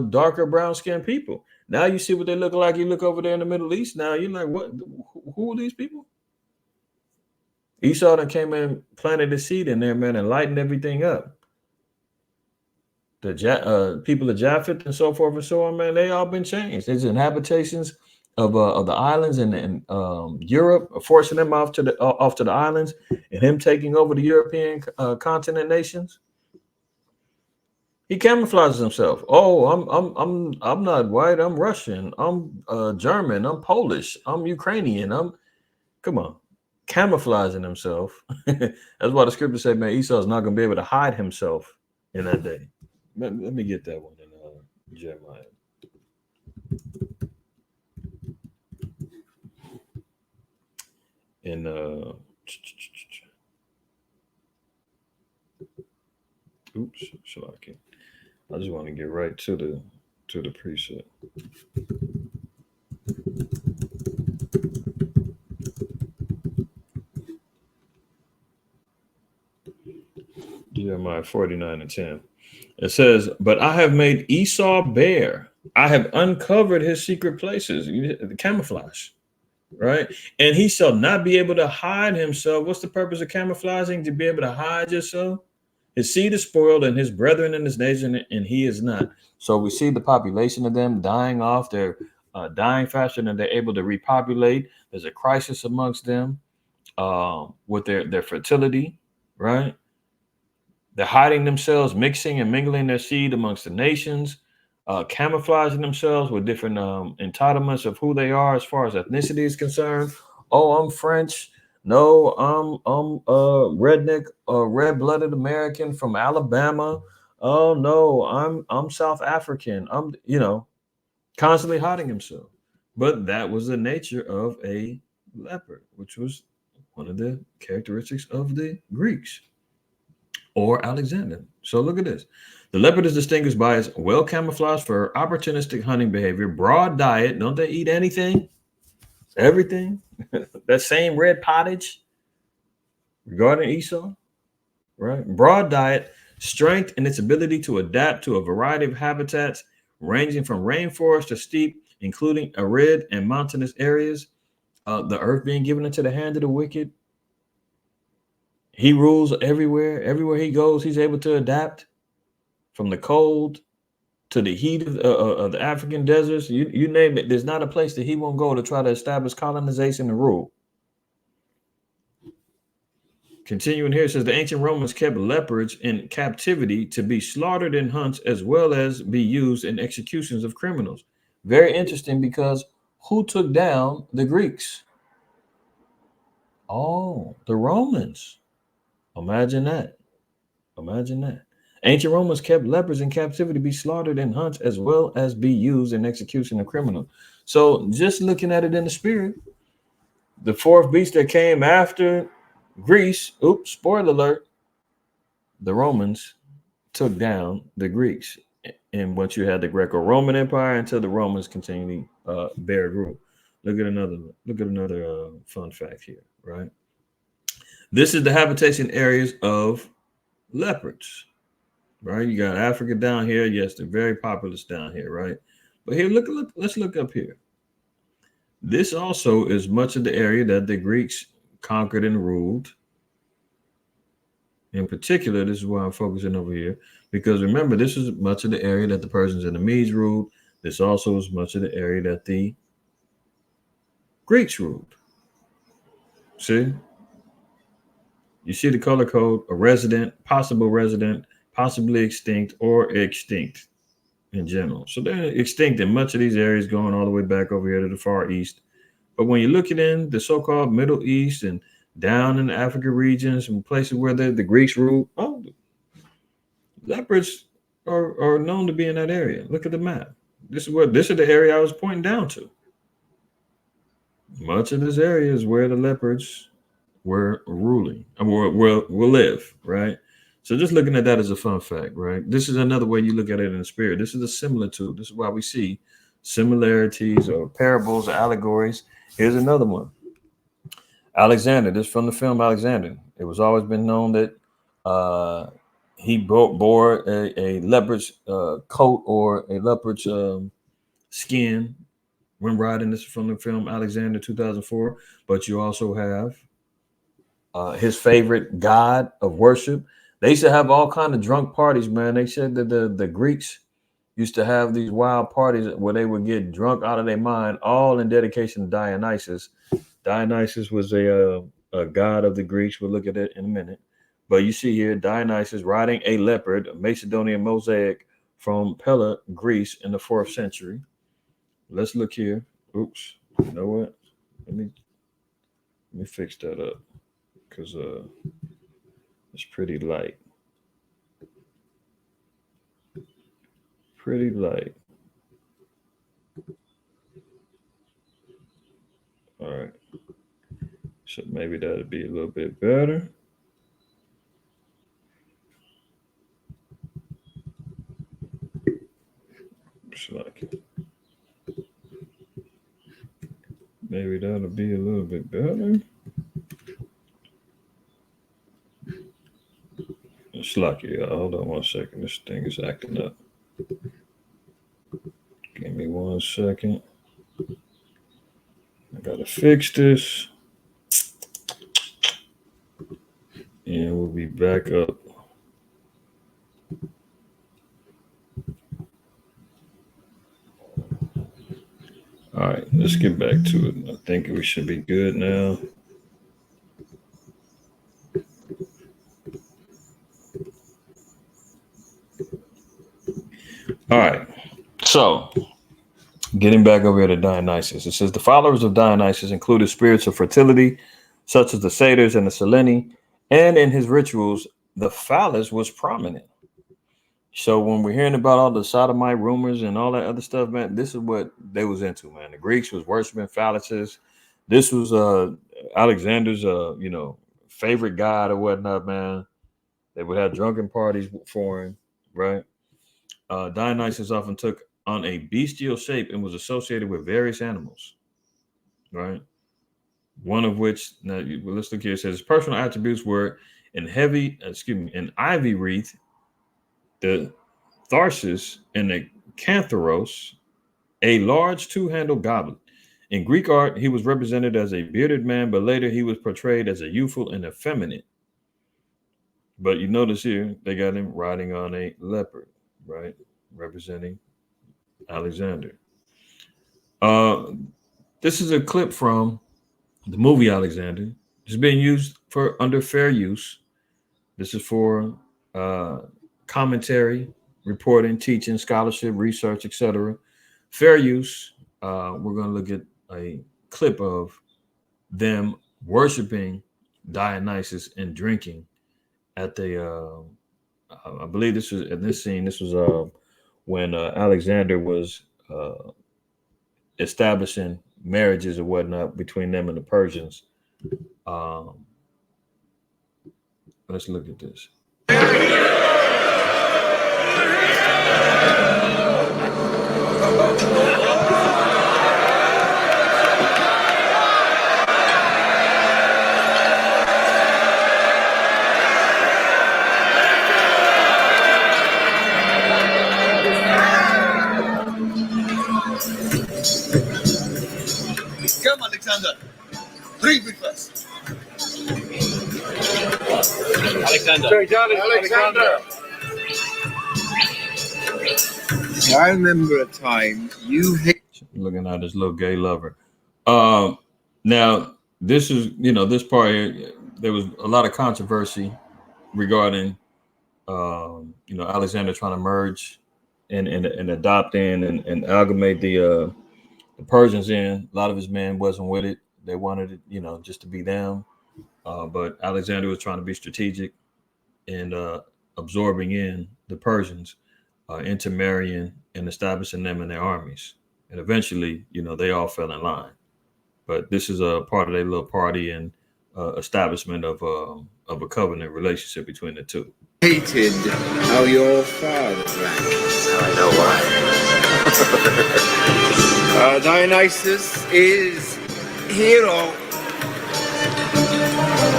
darker brown skinned people. Now you see what they look like. You look over there in the Middle East. Now you're like, what? Who are these people? Esau then came in, planted the seed in there, man, and lightened everything up. The people of Japheth and so forth and so on, man, they all been changed. There's inhabitations of the islands and Europe, forcing them off to the islands, and him taking over the European continent nations. He camouflages himself. Oh, I'm not white. I'm Russian. I'm German. I'm Polish. I'm Ukrainian. Come on, camouflaging himself. That's why the scripture said, man, Esau is not going to be able to hide himself in that day. Let me get that one in Jeremiah. And oops, so I just want to get right to the precept. Jeremiah 49 and 10. It says, but I have made Esau bare. I have uncovered his secret places, the camouflage, right? And he shall not be able to hide himself. What's the purpose of camouflaging? To be able to hide yourself? His seed is spoiled, and his brethren in his nation, and he is not. So we see the population of them dying off. They're dying faster than they're able to repopulate. There's a crisis amongst them. with their fertility, right? They're hiding themselves, mixing and mingling their seed amongst the nations, camouflaging themselves with different entitlements of who they are as far as ethnicity is concerned. Oh, I'm French. No, I'm redneck, red-blooded American from Alabama. Oh no, I'm South African. I'm constantly hiding himself. But that was the nature of a leopard, which was one of the characteristics of the Greeks or Alexander. So look at this. The leopard is distinguished by its well camouflaged fur, opportunistic hunting behavior, broad diet. Don't they eat anything? Everything? That same red pottage regarding Esau, right? Broad diet, strength in its ability to adapt to a variety of habitats, ranging from rainforest to steppe, including arid and mountainous areas. The earth being given into the hand of the wicked. He rules everywhere. Everywhere he goes, he's able to adapt from the cold to the heat of the African deserts. You name it. There's not a place that he won't go to try to establish colonization and rule. Continuing here, it says the ancient Romans kept leopards in captivity to be slaughtered in hunts as well as be used in executions of criminals. Very interesting because who took down the Greeks? Oh, the Romans. Imagine that. Imagine that. Ancient Romans kept leopards in captivity to be slaughtered in hunts as well as be used in execution of criminals. So just looking at it in the spirit, the fourth beast that came after Greece, oops, spoiler alert, the Romans took down the Greeks. And once you had the Greco-Roman Empire until the Romans continually bared rule. Look at another fun fact here, right? This is the habitation areas of leopards. Right? You got Africa down here. Yes, they're very populous down here, right? But here, look, let's look up here. This also is much of the area that the Greeks conquered and ruled. In particular, this is why I'm focusing over here, because remember, this is much of the area that the Persians and the Medes ruled. This also is much of the area that the Greeks ruled. See? You see the color code, a resident, possible resident, possibly extinct, or extinct in general. So they're extinct in much of these areas, going all the way back over here to the Far East. But when you look at in the so-called Middle East and down in the Africa regions and places where the Greeks ruled, oh, leopards are known to be in that area. Look at the map. This is the area I was pointing down to. Much of this area is where the leopards were ruling, will live, right? So just looking at that as a fun fact, right? This is another way you look at it in the spirit. This is a similitude. This is why we see similarities or parables or allegories. Here's another one. Alexander, this from the film Alexander. It was always been known that he bore a leopard's coat or a leopard's skin when riding. This is from the film Alexander 2004. But you also have his favorite god of worship. They used to have all kind of drunk parties, man. They said that the Greeks used to have these wild parties where they would get drunk out of their mind, all in dedication to Dionysus. Dionysus was a god of the Greeks. We'll look at it in a minute. But you see here Dionysus riding a leopard, a Macedonian mosaic from Pella, Greece in the 4th century. Let's look here. Oops. You know what? Let me fix that up because it's pretty light. Pretty light. All right. So maybe that'll be a little bit better. It's like maybe that'll be a little bit better. It's lucky. Hold on 1 second. This thing is acting up. Give me 1 second. I gotta fix this. And we'll be back up. All right, let's get back to it. I think we should be good now. So, getting back over here to Dionysus, it says the followers of Dionysus included spirits of fertility, such as the satyrs and the Seleni, and in his rituals, the phallus was prominent. So when we're hearing about all the sodomite rumors and all that other stuff, man, this is what they was into, man. The Greeks was worshiping phalluses. This was Alexander's favorite god or whatnot, man. They would have drunken parties for him, right? Dionysus often took on a bestial shape and was associated with various animals, right? One of which, now let's look here. It says his personal attributes were an ivy wreath, the Tharsis, and the Cantharos, a large two-handled goblet. In Greek art, he was represented as a bearded man, but later he was portrayed as a youthful and effeminate. But you notice here, they got him riding on a leopard, right? Representing Alexander. This is a clip from the movie Alexander. It's being used for under fair use. This is for commentary, reporting, teaching, scholarship, research, etc. Fair use. We're going to look at a clip of them worshiping Dionysus and drinking at the. I believe this was in this scene. This was when Alexander was establishing marriages or whatnot between them and the Persians. Let's look at this. Come, Alexander. Drink with us. Alexander. I remember a time you looking at his little gay lover. Now this is this part here. There was a lot of controversy regarding Alexander trying to merge and adopt in and amalgamate the Persians in. A lot of his men wasn't with it. They wanted it, just to be them. But Alexander was trying to be strategic and absorbing in the Persians, intermarrying and establishing them in their armies. And eventually, they all fell in line. But this is a part of their little party and establishment of a covenant relationship between the two. Hated how your father drank. Now I know why. Dionysus is hero,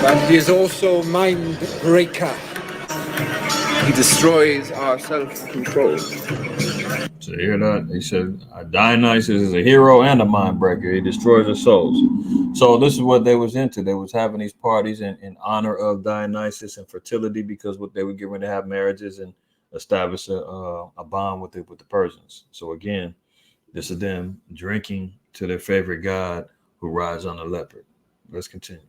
but he is also mind breaker. He destroys our self-control. So you hear that? He said Dionysus is a hero and a mind breaker. He destroys the souls. So this is what they was into. They was having these parties in honor of Dionysus and fertility, because what they were getting to have marriages and establish a bond with the Persians. So again, this is them drinking to their favorite god who rides on a leopard. Let's continue.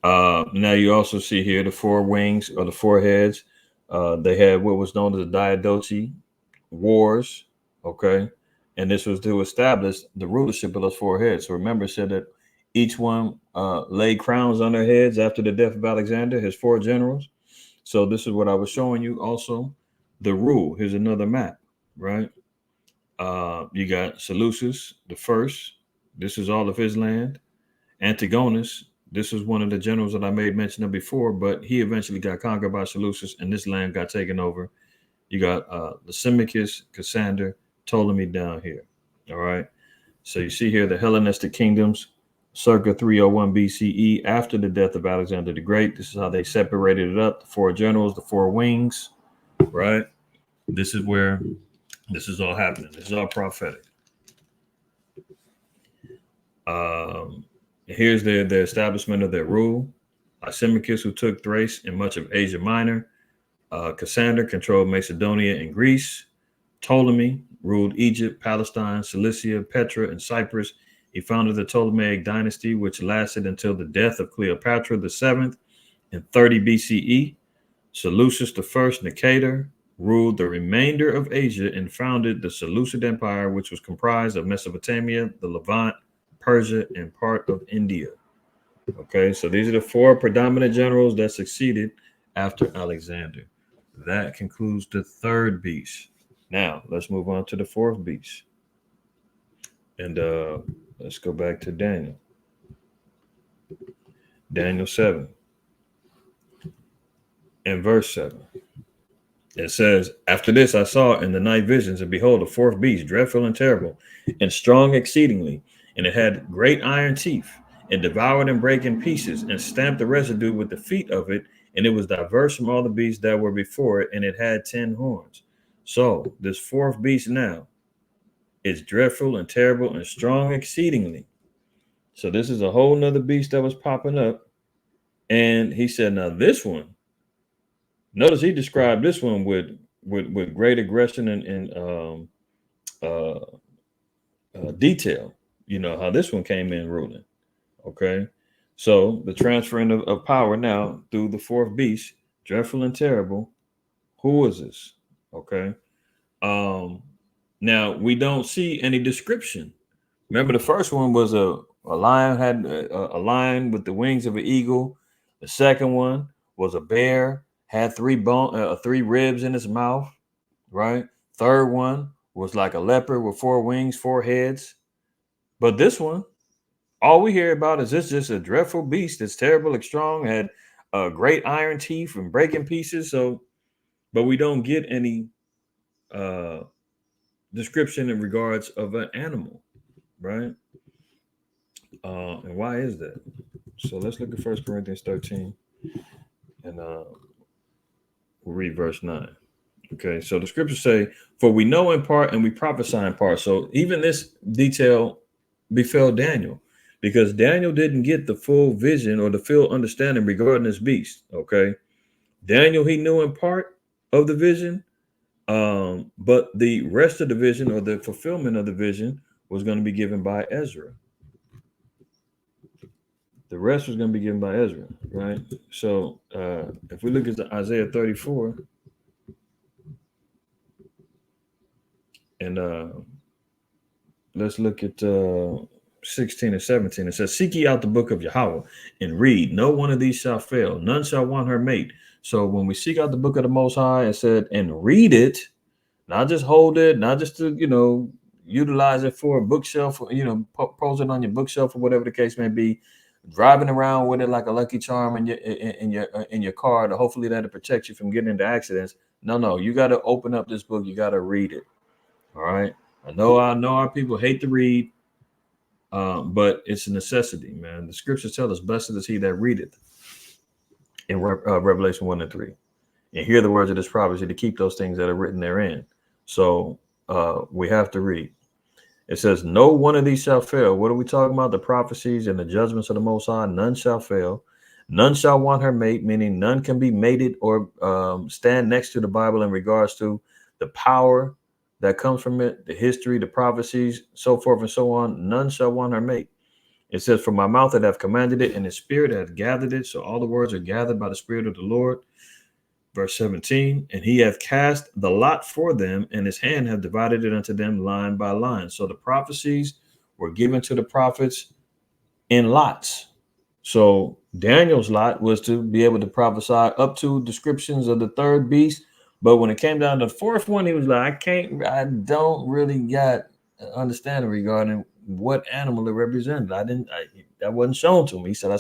Now you also see here the four wings or the four heads. They had what was known as the Diadochi Wars, okay? And this was to establish the rulership of those four heads. So remember, it said that each one laid crowns on their heads after the death of Alexander, his four generals. So this is what I was showing you also. The rule, here's another map, right? You got Seleucus the first. This is all of his land. Antigonus, this was one of the generals that I made mention of before, but he eventually got conquered by Seleucus and this land got taken over. You got Lysimachus, Cassander, Ptolemy down here. All right. So you see here the Hellenistic kingdoms, circa 301 BCE, after the death of Alexander the Great. This is how they separated it up. The four generals, the four wings, right? This is where this is all happening. This is all prophetic. Here's the establishment of their rule. Lysimachus, who took Thrace and much of Asia Minor. Cassander controlled Macedonia and Greece. Ptolemy ruled Egypt, Palestine, Cilicia, Petra, and Cyprus. He founded the Ptolemaic dynasty, which lasted until the death of Cleopatra VII in 30 BCE. Seleucus I Nicator ruled the remainder of Asia and founded the Seleucid Empire, which was comprised of Mesopotamia, the Levant, Persia, and part of India. Okay, so these are the four predominant generals that succeeded after Alexander. That concludes the third beast. Now, let's move on to the fourth beast. And let's go back to Daniel. Daniel 7 and verse 7. It says, after this I saw in the night visions, and behold, a fourth beast, dreadful and terrible, and strong exceedingly, and it had great iron teeth, and devoured and brake in pieces, and stamped the residue with the feet of it, and it was diverse from all the beasts that were before it, and it had 10 horns. So this fourth beast now is dreadful and terrible and strong exceedingly. So this is a whole nother beast that was popping up. And he said, now this one, notice he described this one with great aggression and detail. You know how this one came in ruling. Okay, so the transferring of power now through the fourth beast, dreadful and terrible. Who is this? Okay, now we don't see any description. Remember, the first one was a lion had a lion with the wings of an eagle. The second one was a bear, had three ribs in his mouth. Right. Third one was like a leopard with four wings, four heads. But this one, all we hear about is this just a dreadful beast that's terrible, like strong, had great iron teeth and breaking pieces. So, but we don't get any description in regards of an animal, right? And why is that? So let's look at 1 Corinthians 13 and we'll read verse 9. Okay, so the scriptures say, for we know in part and we prophesy in part. So even this detail befell Daniel, because Daniel didn't get the full vision or the full understanding regarding this beast. Okay, Daniel, he knew in part of the vision, but the rest of the vision or the fulfillment of the vision was going to be given by Ezra. The rest was going to be given by Ezra, right? So if we look at Isaiah 34, and let's look at 16 and 17. It says, seek ye out the book of Yahweh and read. No one of these shall fail. None shall want her mate. So when we seek out the book of the Most High, it said, and read it, not just hold it, not just to, utilize it for a bookshelf, pose it on your bookshelf or whatever the case may be, driving around with it like a lucky charm in your car to hopefully that'll protect you from getting into accidents. No, you got to open up this book. You got to read it. All right. I know our people hate to read, but it's a necessity, man. The scriptures tell us, blessed is he that readeth in Revelation 1 and 3. And hear the words of this prophecy to keep those things that are written therein. So we have to read. It says, no one of these shall fail. What are we talking about? The prophecies and the judgments of the Most High. None shall fail. None shall want her mate, meaning none can be mated or stand next to the Bible in regards to the power that comes from it, the history, the prophecies, so forth and so on. None shall want her mate. It says, for my mouth that have commanded it, and his spirit hath gathered it. So all the words are gathered by the Spirit of the Lord. Verse 17, and he hath cast the lot for them, and his hand hath divided it unto them line by line. So the prophecies were given to the prophets in lots. So Daniel's lot was to be able to prophesy up to descriptions of the third beast. But when it came down to the fourth one, he was like, I don't really got understanding regarding what animal it represented. That wasn't shown to me. He said, I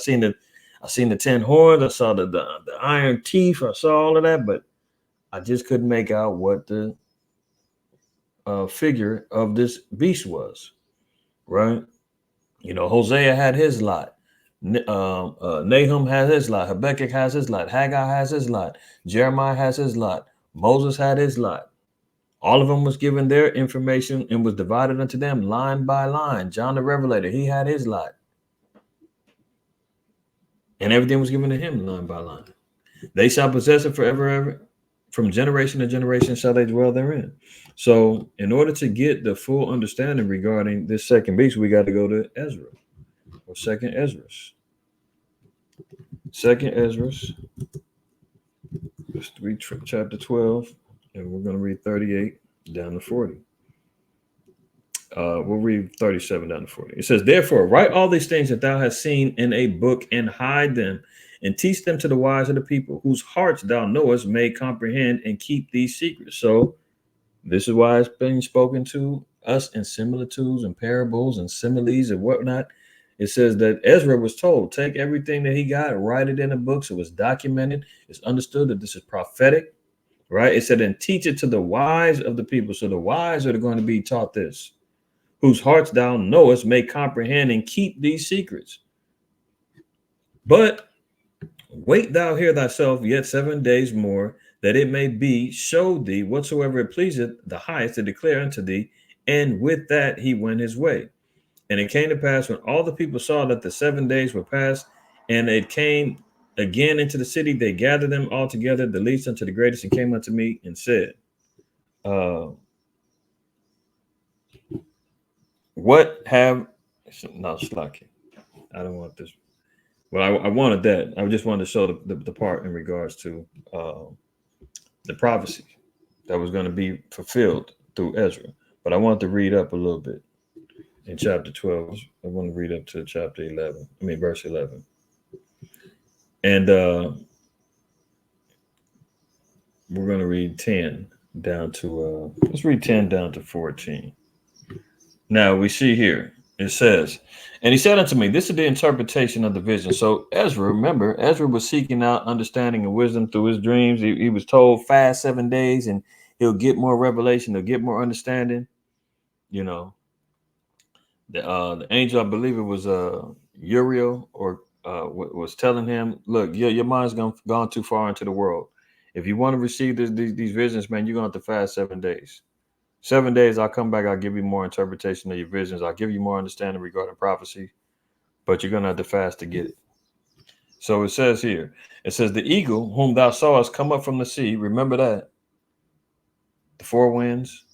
seen the 10 horns, I saw the iron teeth, I saw all of that, but I just couldn't make out what the figure of this beast was, right? Hosea had his lot. Nahum has his lot. Habakkuk has his lot. Haggai has his lot. Jeremiah has his lot. Moses had his lot. All of them was given their information and was divided unto them line by line. John the Revelator, he had his lot. And everything was given to him line by line. They shall possess it forever, ever. From generation to generation shall they dwell therein. So in order to get the full understanding regarding this second beast, we got to go to Ezra or second Ezra's. Second Ezra's, chapter 12. and we're going to read 38 down to 40. We'll read 37 down to 40. It says, therefore, write all these things that thou hast seen in a book and hide them and teach them to the wise of the people, whose hearts thou knowest may comprehend and keep these secrets. So this is why it's being spoken to us in similitudes and parables and similes and whatnot. It says that Ezra was told, take everything that he got, write it in a book. So it's documented. It's understood that this is prophetic, right? It said, and teach it to the wise of the people. So the wise are going to be taught this, whose hearts thou knowest may comprehend and keep these secrets. But wait thou here thyself yet 7 days more, that it may be showed thee whatsoever it pleaseth the highest to declare unto thee. And with that he went his way. And it came to pass, when all the people saw that the 7 days were past, and it came again into the city, they gathered them all together, the least unto the greatest, and came unto me and said, what have not slacking? I don't want this. Well, I wanted that. I just wanted to show the part in regards to the prophecy that was going to be fulfilled through Ezra. But I want to read up a little bit in chapter 12. I want to read up to chapter 11. I mean, verse 11. And we're going to read 10 down to, let's read 10 down to 14. Now we see here, it says, and he said unto me, this is the interpretation of the vision. So Ezra, remember, Ezra was seeking out understanding and wisdom through his dreams. He was told fast 7 days and he'll get more revelation, he'll get more understanding. You know, the angel, I believe it was Uriel, or was telling him, look, your mind's gone too far into the world. If you want to receive these visions, man, you're going to have to fast 7 days. 7 days, I'll come back. I'll give you more interpretation of your visions. I'll give you more understanding regarding prophecy, but you're going to have to fast to get it. So it says here, it says, the eagle whom thou sawest come up from the sea. Remember that. The four winds,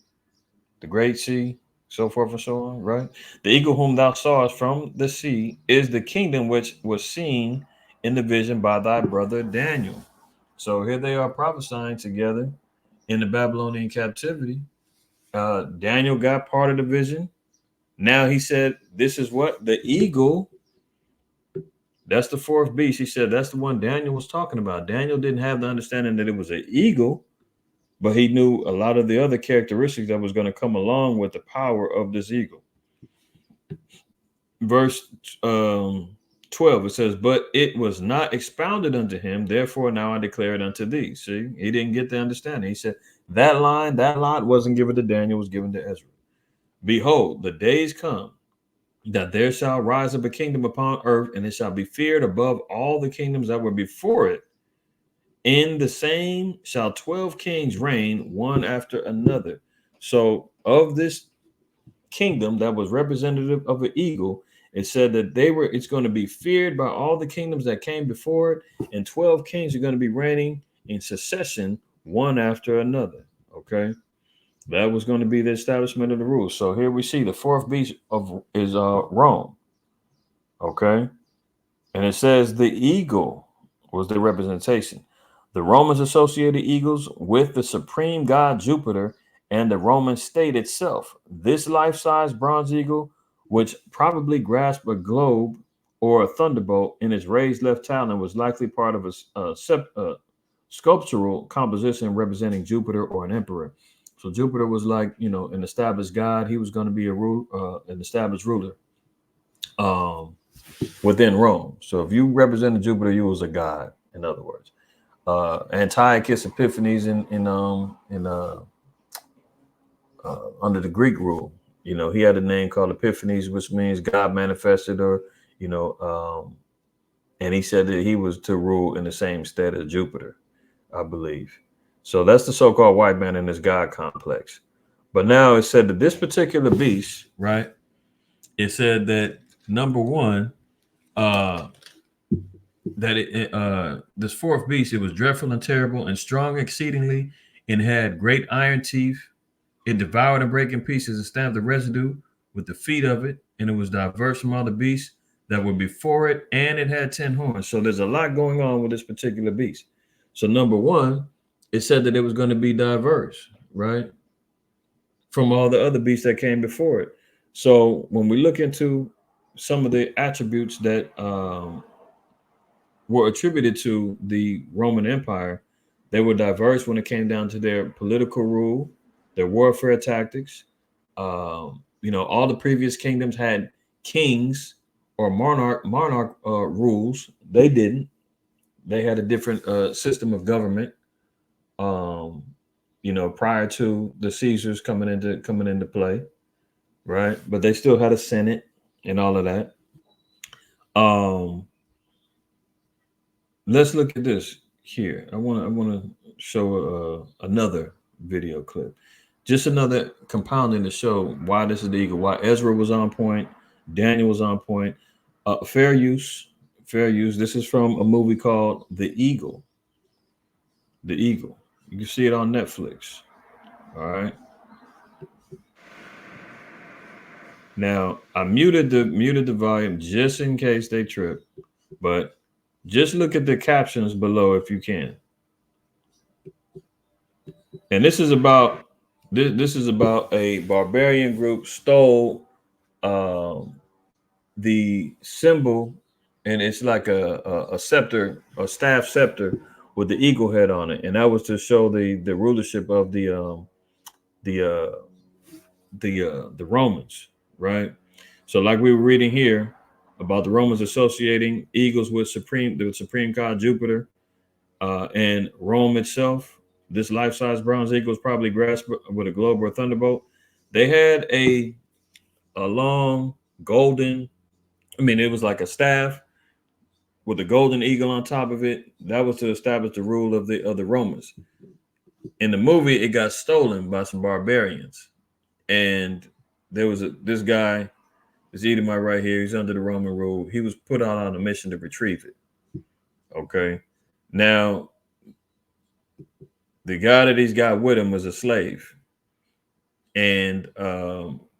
the great sea, so forth and so on, right? The eagle whom thou sawest from the sea is the kingdom which was seen in the vision by thy brother Daniel. So here they are prophesying together in the Babylonian captivity. Daniel got part of the vision. Now he said, this is what the eagle, that's the fourth beast. He said, that's the one Daniel was talking about. Daniel didn't have the understanding that it was an eagle, but he knew a lot of the other characteristics that was going to come along with the power of this eagle. Verse 12, it says, but it was not expounded unto him. Therefore, now I declare it unto thee. See, he didn't get the understanding. He said, that lot wasn't given to Daniel, was given to Ezra. Behold, the days come that there shall rise up a kingdom upon earth, and it shall be feared above all the kingdoms that were before it. In the same shall 12 kings reign, one after another. So of this kingdom that was representative of an eagle, it said that it's going to be feared by all the kingdoms that came before it, and 12 kings are going to be reigning in succession, one after another. Okay. That was going to be the establishment of the rules. So here we see the fourth beast is Rome. Okay. And it says the eagle was the representation. The Romans associated eagles with the supreme god Jupiter and the Roman state itself. This life-size bronze eagle, which probably grasped a globe or a thunderbolt in its raised left talon, was likely part of a sculptural composition representing Jupiter or an emperor. So Jupiter was like, an established god. He was going to be an established ruler within Rome. So if you represented Jupiter, you was a god, in other words. Antiochus Epiphanes under the Greek rule, he had a name called Epiphanes, which means God manifested, or, and he said that he was to rule in the same stead as Jupiter, I believe. So that's the so-called white man in this God complex. But now it said that this particular beast, right? It said that number one, this fourth beast, it was dreadful and terrible and strong exceedingly, and had great iron teeth. It devoured and brake in pieces and stamped the residue with the feet of it, and it was diverse from all the beasts that were before it, and it had 10 horns. So there's a lot going on with this particular beast. So number one, it said that it was going to be diverse, right, from all the other beasts that came before it. So when we look into some of the attributes that were attributed to the Roman Empire, they were diverse when it came down to their political rule, their warfare tactics. All the previous kingdoms had kings or monarch rules. They didn't. They had a different system of government. Um, prior to the Caesars coming into play, right? But they still had a senate and all of that. Um, let's look at this here. I want to show another video clip, just another compounding to show why this is the eagle, why Ezra was on point, Daniel was on point. Fair use, fair use. This is from a movie called The Eagle. The Eagle. You can see it on Netflix. All right. Now I muted the volume just in case they trip, but just look at the captions below if you can. And this is about a barbarian group stole um, the symbol, and it's like a scepter, a staff scepter with the eagle head on it, and that was to show the rulership of the uh, the Romans, right? So, like we were reading here about the Romans associating eagles with the supreme god Jupiter, and Rome itself. This life-size bronze eagle was probably grasped with a globe or a thunderbolt. They had a long golden. I mean, it was like a staff with a golden eagle on top of it. That was to establish the rule of the Romans. In the movie, it got stolen by some barbarians, and there was this guy, this Edomite right here. He's under the Roman rule. He was put out on a mission to retrieve it. Okay, now the guy that he's got with him was a slave, and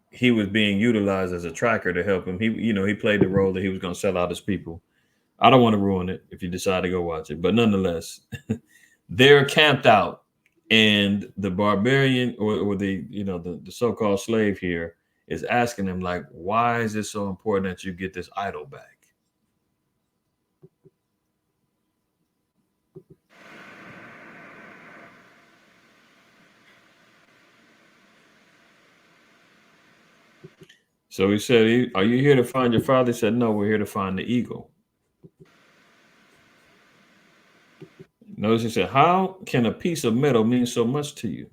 he was being utilized as a tracker to help him. He played the role that he was going to sell out his people. I don't want to ruin it if you decide to go watch it, but nonetheless, they're camped out, and the barbarian or the so-called slave here is asking him, like, why is it so important that you get this idol back? So he said, are you here to find your father? He said, no, we're here to find the eagle. Notice he said, how can a piece of metal mean so much to you?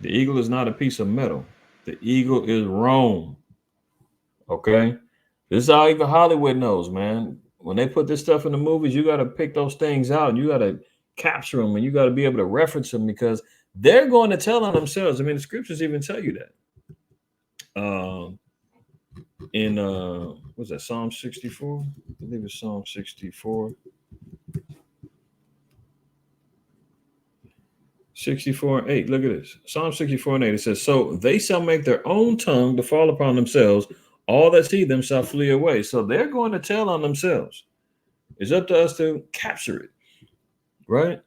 The eagle is not a piece of metal. The eagle is Rome. Okay? This is how even Hollywood knows, man. When they put this stuff in the movies, you got to pick those things out and you got to capture them and you got to be able to reference them because they're going to tell on themselves. I mean, the scriptures even tell you that. In what's that, Psalm 64? I believe it's Psalm 64. 64 and 8. Look at this. Psalm 64 and 8. It says, so they shall make their own tongue to fall upon themselves. All that see them shall flee away. So they're going to tell on themselves. It's up to us to capture it. Right?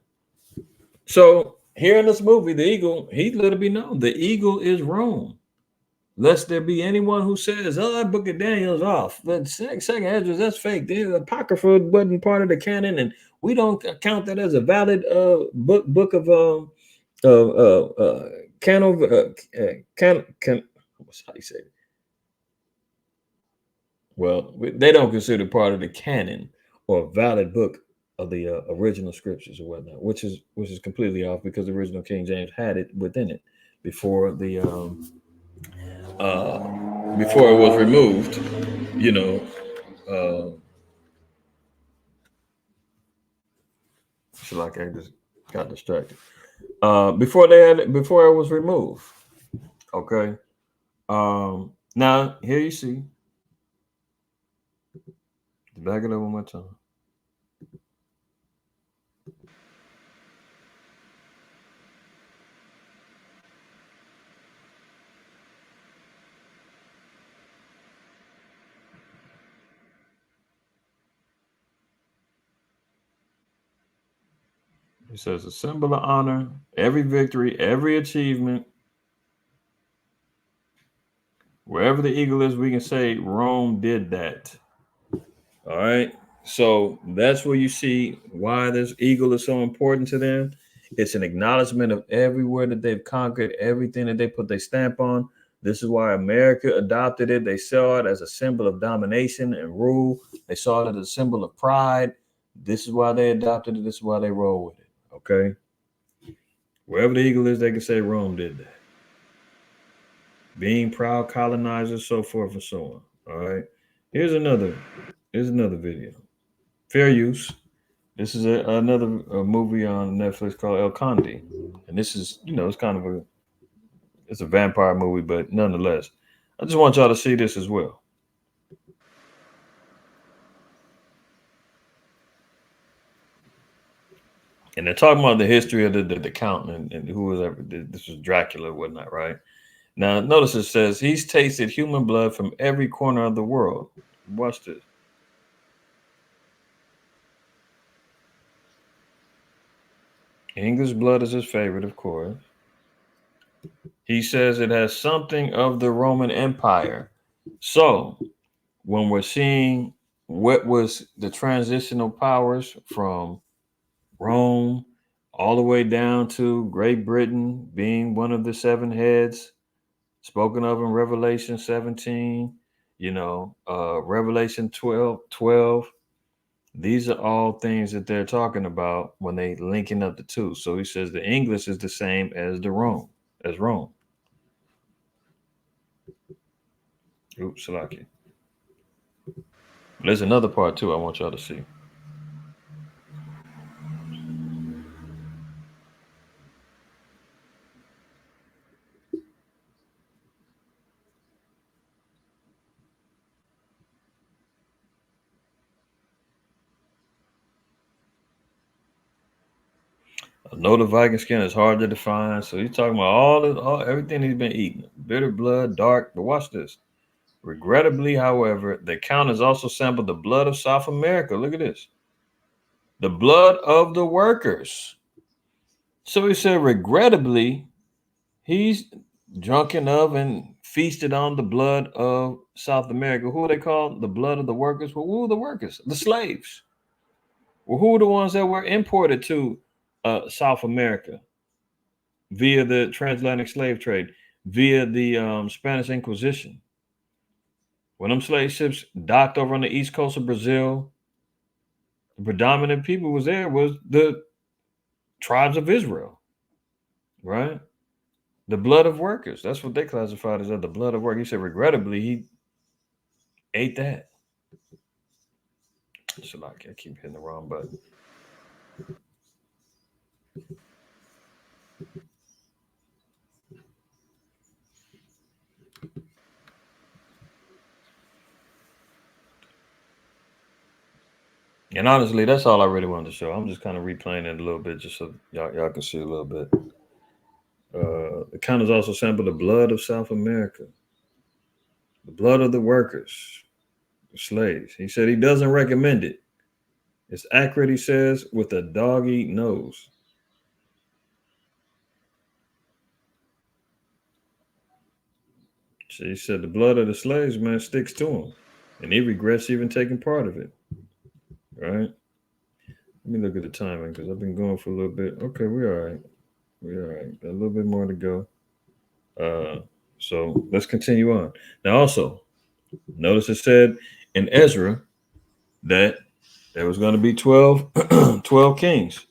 So here in this movie, the eagle, he let it be known. The eagle is Rome. Lest there be anyone who says, oh, that book of Daniel's off. But second Ezra, that's fake. The Apocrypha wasn't part of the canon, and we don't count that as a valid book of canon. What's how you say it? Well, they don't consider part of the canon or a valid book of the original scriptures or whatnot, which is completely off because the original King James had it within it before before it was removed. You know, so like I just got distracted. Before it was removed. Okay. Now here you see. Back it up one more time. It says a symbol of honor, every victory, every achievement. Wherever the eagle is, we can say Rome did that. All right. So that's where you see why this eagle is so important to them. It's an acknowledgement of everywhere that they've conquered, everything that they put their stamp on. This is why America adopted it. They saw it as a symbol of domination and rule. They saw it as a symbol of pride. This is why they adopted it. This is why they roll with it. Okay. Wherever the eagle is, they can say Rome did that. Being proud colonizers, so forth and so on. All right. Here's another. Here's another video. Fair use. This is another movie on Netflix called El Conde, and this is, it's kind of it's a vampire movie, but nonetheless, I just want y'all to see this as well. And they're talking about the history of the count and who was ever this was Dracula and whatnot, right? Now notice it says he's tasted human blood from every corner of the world. Watch this. English blood is his favorite, of course. He says it has something of the Roman Empire. So when we're seeing what was the transitional powers from Rome all the way down to Great Britain being one of the seven heads spoken of in Revelation 17, Revelation 12. These are all things that they're talking about when they linking up the two. So he says the English is the same as Rome. Oops, Salaki. There's another part too I want y'all to see. I know the Viking skin is hard to define, so he's talking about everything he's been eating. Bitter blood, dark, but watch this. Regrettably, however, the count has also sampled the blood of South America. Look at this. The blood of the workers. So he said, regrettably, he's drunken of and feasted on the blood of South America. Who are they called? The blood of the workers. Well, who are the workers? The slaves. Well, who are the ones that were imported to South America via the transatlantic slave trade, via the Spanish Inquisition? When them slave ships docked over on the east coast of Brazil, the predominant people was the tribes of Israel, right? The blood of workers. That's what they classified as the blood of work. He said, regrettably, he ate that. So like, I keep hitting the wrong button. And honestly, that's all I really wanted to show. I'm just kind of replaying it a little bit just so y'all can see a little bit. The count is also sampled the blood of South America, the blood of the workers, the slaves. He said he doesn't recommend it. It's accurate, he says, with a dog-eat nose. So he said the blood of the slaves, man, sticks to him. And he regrets even taking part of it. Right? Let me look at the timing because I've been going for a little bit. Okay, we're all right. We're all right. Got a little bit more to go. So let's continue on. Now, also, notice it said in Ezra that there was going to be 12 kings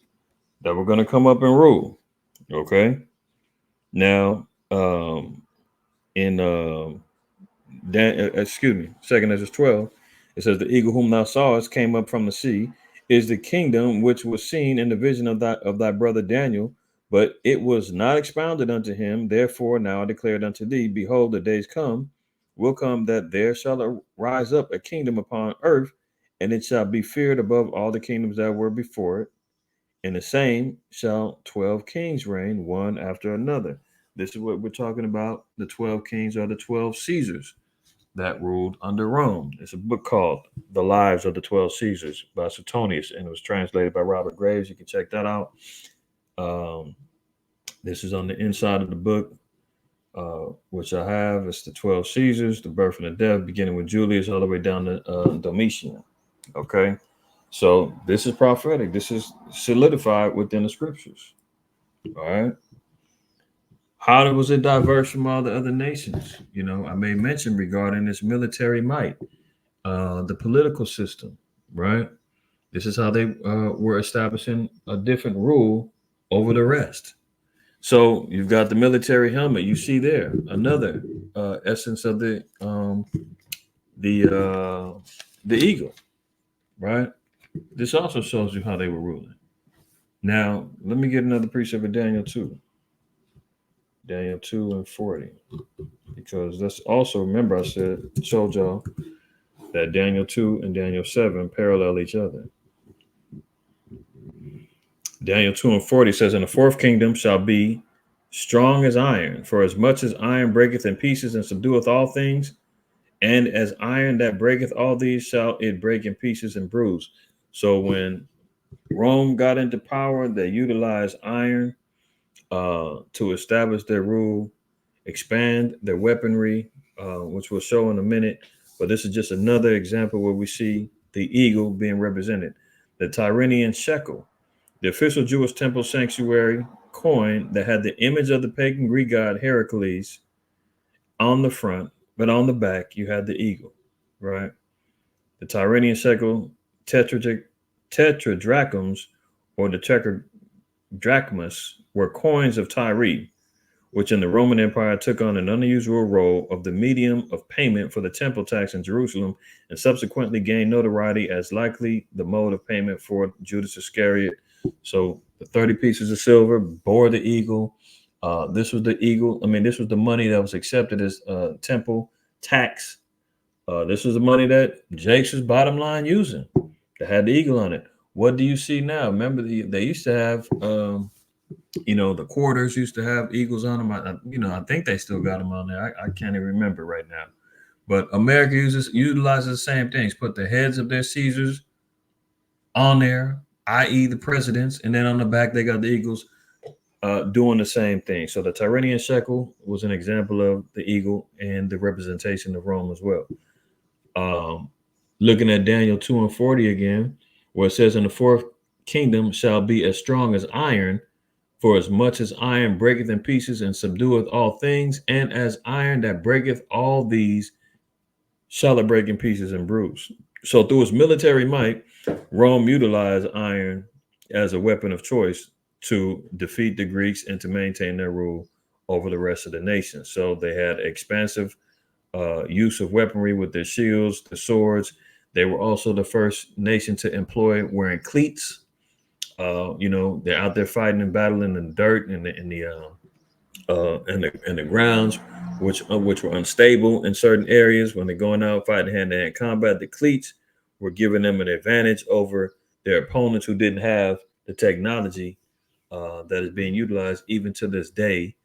that were going to come up and rule. Okay. Now, in second Ezra 12, it says the eagle whom thou sawest came up from the sea is the kingdom which was seen in the vision of thy brother Daniel, but it was not expounded unto him. Therefore now I declared unto thee, behold, the days will come that there shall rise up a kingdom upon earth, and it shall be feared above all the kingdoms that were before it. In the same shall 12 kings reign, one after another. This is what we're talking about. The 12 kings are the 12 Caesars. that ruled under Rome. It's a book called The Lives of the 12 Caesars by Suetonius, and it was translated by Robert Graves. You can check that out. Um, this is on the inside of the book, which I have. It's the 12 Caesars, the birth and the death, beginning with Julius all the way down to Domitian. Okay. So this is prophetic. This is solidified within the scriptures. All right. How was it diverse from all the other nations? I made mention regarding this military might, the political system, right? This is how they were establishing a different rule over the rest. So you've got the military helmet. You see there another essence of the uh, the eagle, right? This also shows you how they were ruling. Now let me get another precept of Daniel 2. Daniel 2 and 40. Because that's also, remember I showed y'all that Daniel 2 and Daniel 7 parallel each other. Daniel 2 and 40 says, "And the fourth kingdom shall be strong as iron, for as much as iron breaketh in pieces and subdueth all things, and as iron that breaketh all these shall it break in pieces and bruise." So when Rome got into power, they utilized iron to establish their rule, expand their weaponry, which we'll show in a minute. But this is just another example where we see the eagle being represented. The Tyrrhenian shekel, the official Jewish temple sanctuary coin that had the image of the pagan Greek god Heracles on the front, but on the back you had the eagle, right? The Tyrrhenian shekel tetradrachms, or the tetradrachmas, were coins of Tyre, which in the Roman Empire took on an unusual role of the medium of payment for the temple tax in Jerusalem, and subsequently gained notoriety as likely the mode of payment for Judas Iscariot. So the 30 pieces of silver bore the eagle. This was the eagle. I mean, this was the money that was accepted as temple tax. This was the money that Jake's bottom line using that had the eagle on it. What do you see now? Remember, they used to have the quarters used to have eagles on them. I think they still got them on there. I can't even remember right now. But America utilizes the same things. Put the heads of their Caesars on there, i.e. the presidents, and then on the back they got the eagles doing the same thing. So the Tyrrhenian shekel was an example of the eagle and the representation of Rome as well. Looking at Daniel 2 and 40 again, where it says, "And the fourth kingdom shall be as strong as iron, for as much as iron breaketh in pieces and subdueth all things, and as iron that breaketh all these shall it break in pieces and bruise." So through its military might, Rome utilized iron as a weapon of choice to defeat the Greeks and to maintain their rule over the rest of the nation. So they had expansive use of weaponry with their shields, the swords. They were also the first nation to employ wearing cleats. They're out there fighting and battling in the dirt and the grounds, which were unstable in certain areas. When they're going out fighting hand-to-hand combat, the cleats were giving them an advantage over their opponents who didn't have the technology that is being utilized even to this day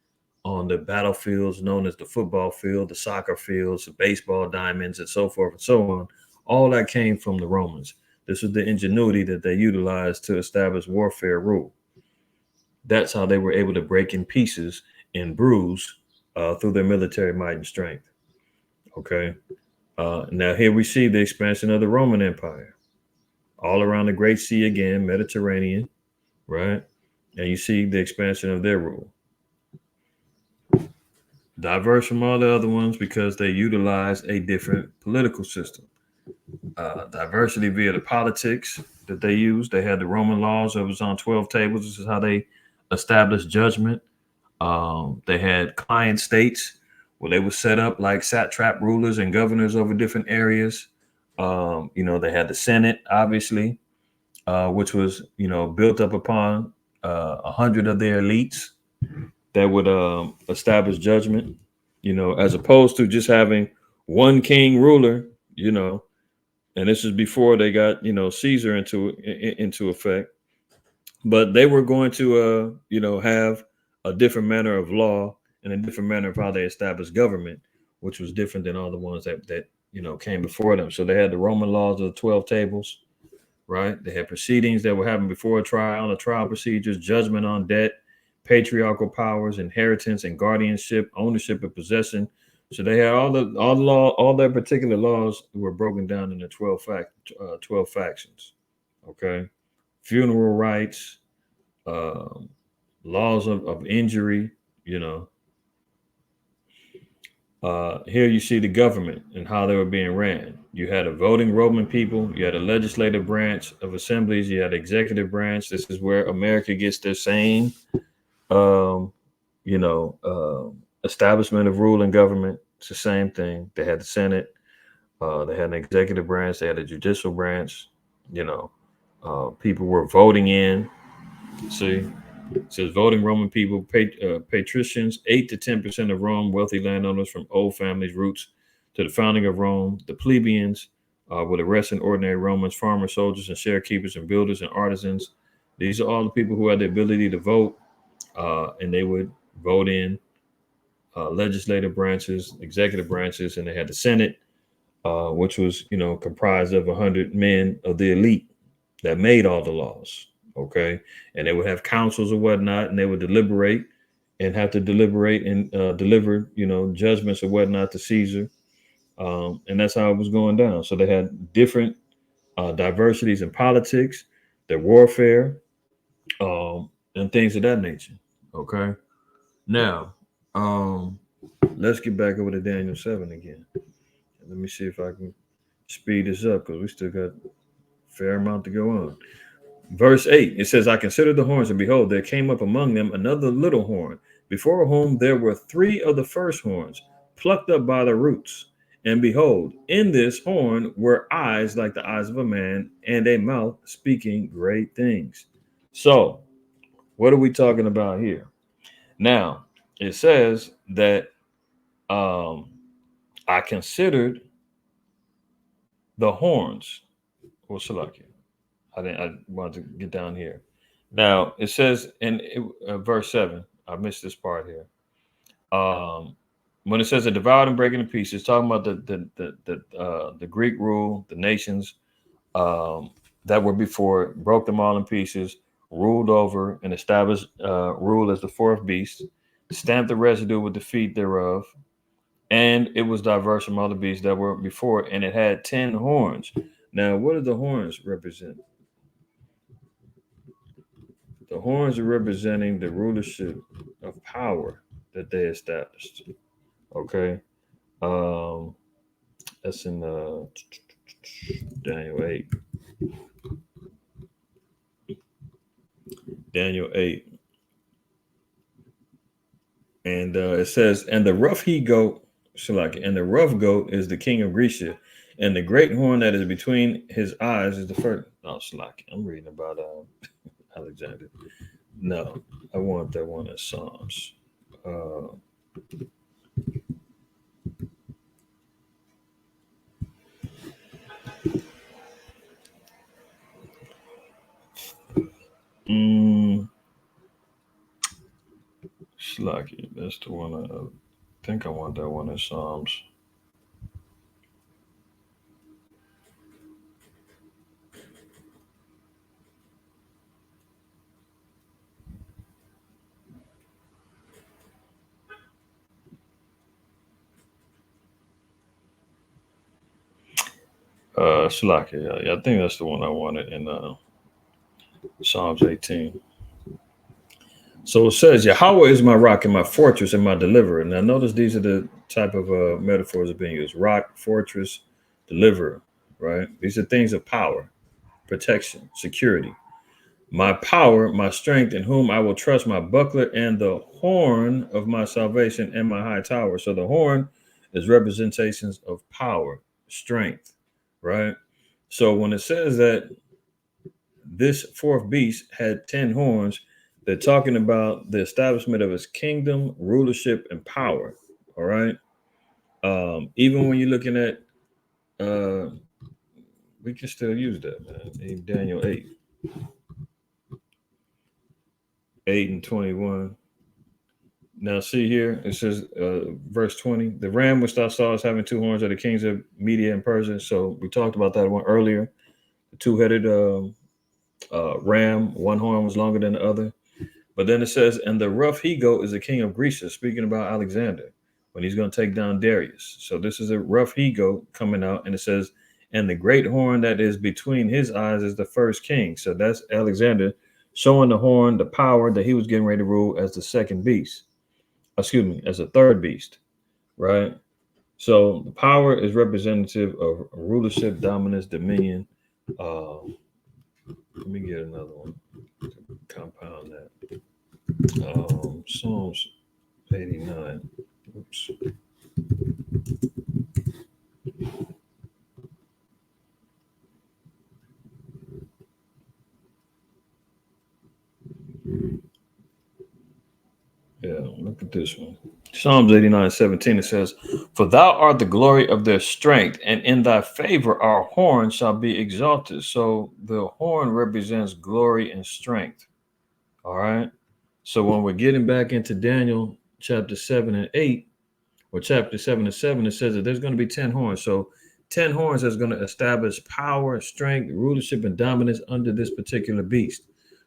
on the battlefields known as the football field, the soccer fields, the baseball diamonds, and so forth and so on. All that came from the Romans. This was the ingenuity that they utilized to establish warfare rule. That's how they were able to break in pieces and bruise through their military might and strength. Okay. Now here we see the expansion of the Roman Empire all around the Great Sea again, Mediterranean, right? And you see the expansion of their rule. Diverse from all the other ones because they utilize a different political system. Diversity via the politics that they use. They had the Roman laws that was on 12 tables. This is how they established judgment. They had client states where they were set up like satrap rulers and governors over different areas. They had the Senate, obviously, which was, built up upon 100 of their elites that would establish judgment, as opposed to just having one king ruler, and this is before they got, Caesar into effect. But they were going to, have a different manner of law and a different manner of how they established government, which was different than all the ones that came before them. So they had the Roman laws of the 12 tables, right? They had proceedings that were happening before a trial, the trial procedures, judgment on debt, patriarchal powers, inheritance and guardianship, ownership and possession. So they had all the law, all their particular laws were broken down into 12 factions. Okay, funeral rights, um, laws of injury. You know, here you see the government and how they were being ran. You had a voting Roman people, you had a legislative branch of assemblies, you had executive branch. This is where America gets their same, um, establishment of rule and government. It's the same thing. They had the Senate, they had an executive branch, they had a judicial branch. You know, people were voting in. See, it says voting Roman people, patricians, 8 to 10% of Rome, wealthy landowners from old families' roots to the founding of Rome. The plebeians were the rest in ordinary Romans, farmers, soldiers, and sharekeepers, and builders and artisans. These are all the people who had the ability to vote, and they would vote in legislative branches, executive branches, and they had the Senate, which was comprised of 100 men of the elite that made all the laws. Okay, and they would have councils or whatnot, and they would deliberate and have to deliberate and deliver judgments or whatnot to Caesar. And that's how it was going down. So they had different diversities in politics, their warfare, and things of that nature. Okay, now let's get back over to Daniel 7 again. Let me see if I can speed this up because we still got a fair amount to go on. Verse 8, it says, I considered the horns, and behold, there came up among them another little horn, before whom there were three of the first horns, plucked up by the roots. And behold, in this horn were eyes like the eyes of a man, and a mouth speaking great things. So, what are we talking about here? Now, it says that I considered the horns. Well, Salakia. I wanted to get down here. Now it says in verse 7. I missed this part here. When it says it devoured and breaking in pieces, talking about the Greek rule, the nations that were before it, broke them all in pieces, ruled over and established rule as the fourth beast, stamped the residue with the feet thereof, and it was diverse from all the beasts that were before it, and it had 10 horns. Now, what do the horns represent? The horns are representing the rulership of power that they established. Okay. Um, that's in Daniel 8. Daniel 8. And it says, and the rough he goat, Shalaki, and the rough goat is the king of Grecia, and the great horn that is between his eyes is the first. Oh, Shalaki. I'm reading about Alexander. No, I want that one in Psalms. Uh, mm, Slacky, that's the one I think I want that one in Psalms. Slacky, yeah, I think that's the one I wanted in Psalms 18. So it says, Yahweh is my rock and my fortress and my deliverer. Now notice these are the type of metaphors that are being used: rock, fortress, deliverer. Right? These are things of power, protection, security. My power, my strength, in whom I will trust, my buckler and the horn of my salvation and my high tower. So the horn is representations of power, strength, right? So when it says that this fourth beast had 10 horns, they're talking about the establishment of his kingdom, rulership, and power. All right. Even when you're looking at, uh, we can still use that, man. In Daniel 8, 8 and 21. Now, see here, it says, verse 20, the ram which thou sawest having two horns are the kings of Media and Persia. So we talked about that one earlier. The two-headed ram, one horn was longer than the other. But then it says, and the rough he-goat is the king of Greece, speaking about Alexander, when he's going to take down Darius. So this is a rough he-goat coming out, and it says, and the great horn that is between his eyes is the first king. So that's Alexander showing the horn, the power that he was getting ready to rule as the second beast. Excuse me, as a third beast, right? So the power is representative of rulership, dominance, dominion. Let me get another one to compound that. Psalms 89. Oops. Yeah, look at this one. Psalms 89:17, it says, for thou art the glory of their strength, and in thy favor our horn shall be exalted. So the horn represents glory and strength. All right. So when we're getting back into Daniel chapter 7 and 8, or chapter 7 and 7, it says that there's going to be 10 horns. So 10 horns is going to establish power, strength, rulership, and dominance under this particular beast.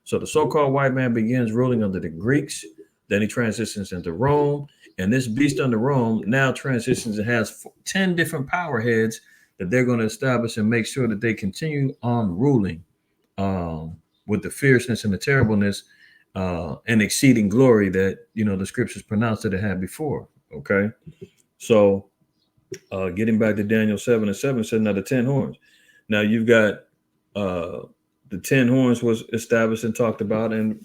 So the so-called white man begins ruling under the Greeks. Then he transitions into Rome. And this beast under Rome now transitions and has 10 different power heads that they're going to establish and make sure that they continue on ruling with the fierceness and the terribleness and exceeding glory that, the scriptures pronounced that it had before. Okay. So getting back to Daniel 7 and 7 said, now the 10 horns. Now you've got the 10 horns was established and talked about in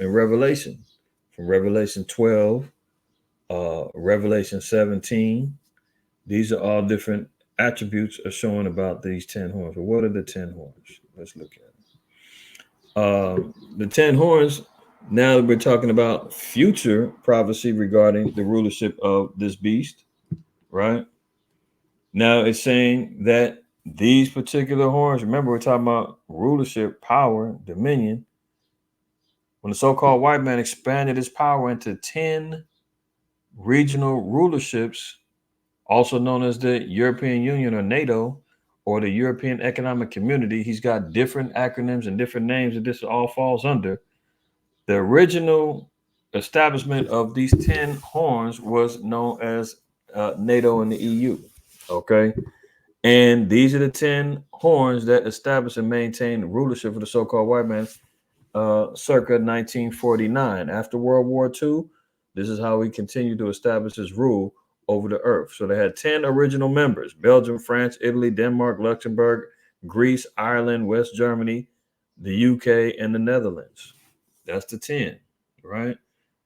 Revelation, from Revelation 12, Revelation 17. These are all different attributes are showing about these 10 horns. But what are the 10 horns? Let's look at it. The 10 horns, now we're talking about future prophecy regarding the rulership of this beast, right? Now it's saying that these particular horns, remember, we're talking about rulership, power, dominion. When the so-called white man expanded his power into 10 regional rulerships, also known as the European Union or NATO, or the European Economic Community, he's got different acronyms and different names that this all falls under. The original establishment of these 10 horns was known as NATO and the EU. Okay. And these are the 10 horns that established and maintained rulership for the so-called white man circa 1949. After World War II, this is how he continued to establish his rule over the earth. So they had 10 original members: Belgium, France, Italy, Denmark, Luxembourg, Greece, Ireland, West Germany, the UK, and the Netherlands. That's the 10, right?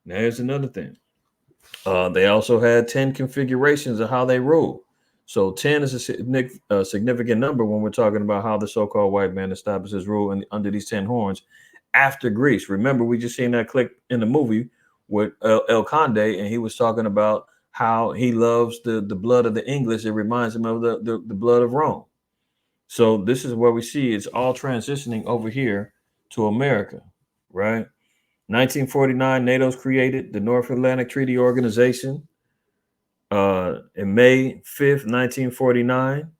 Now here's another thing. They also had 10 configurations of how they rule. So 10 is a significant number when we're talking about how the so-called white man establishes rule under these 10 horns after Greece. Remember, we just seen that clip in the movie with El Conde, and he was talking about how he loves the blood of the English. It reminds him of the blood of Rome. So this is where we see it's all transitioning over here to America, right? 1949, NATO's created, the North Atlantic Treaty Organization. In May 5th, 1949,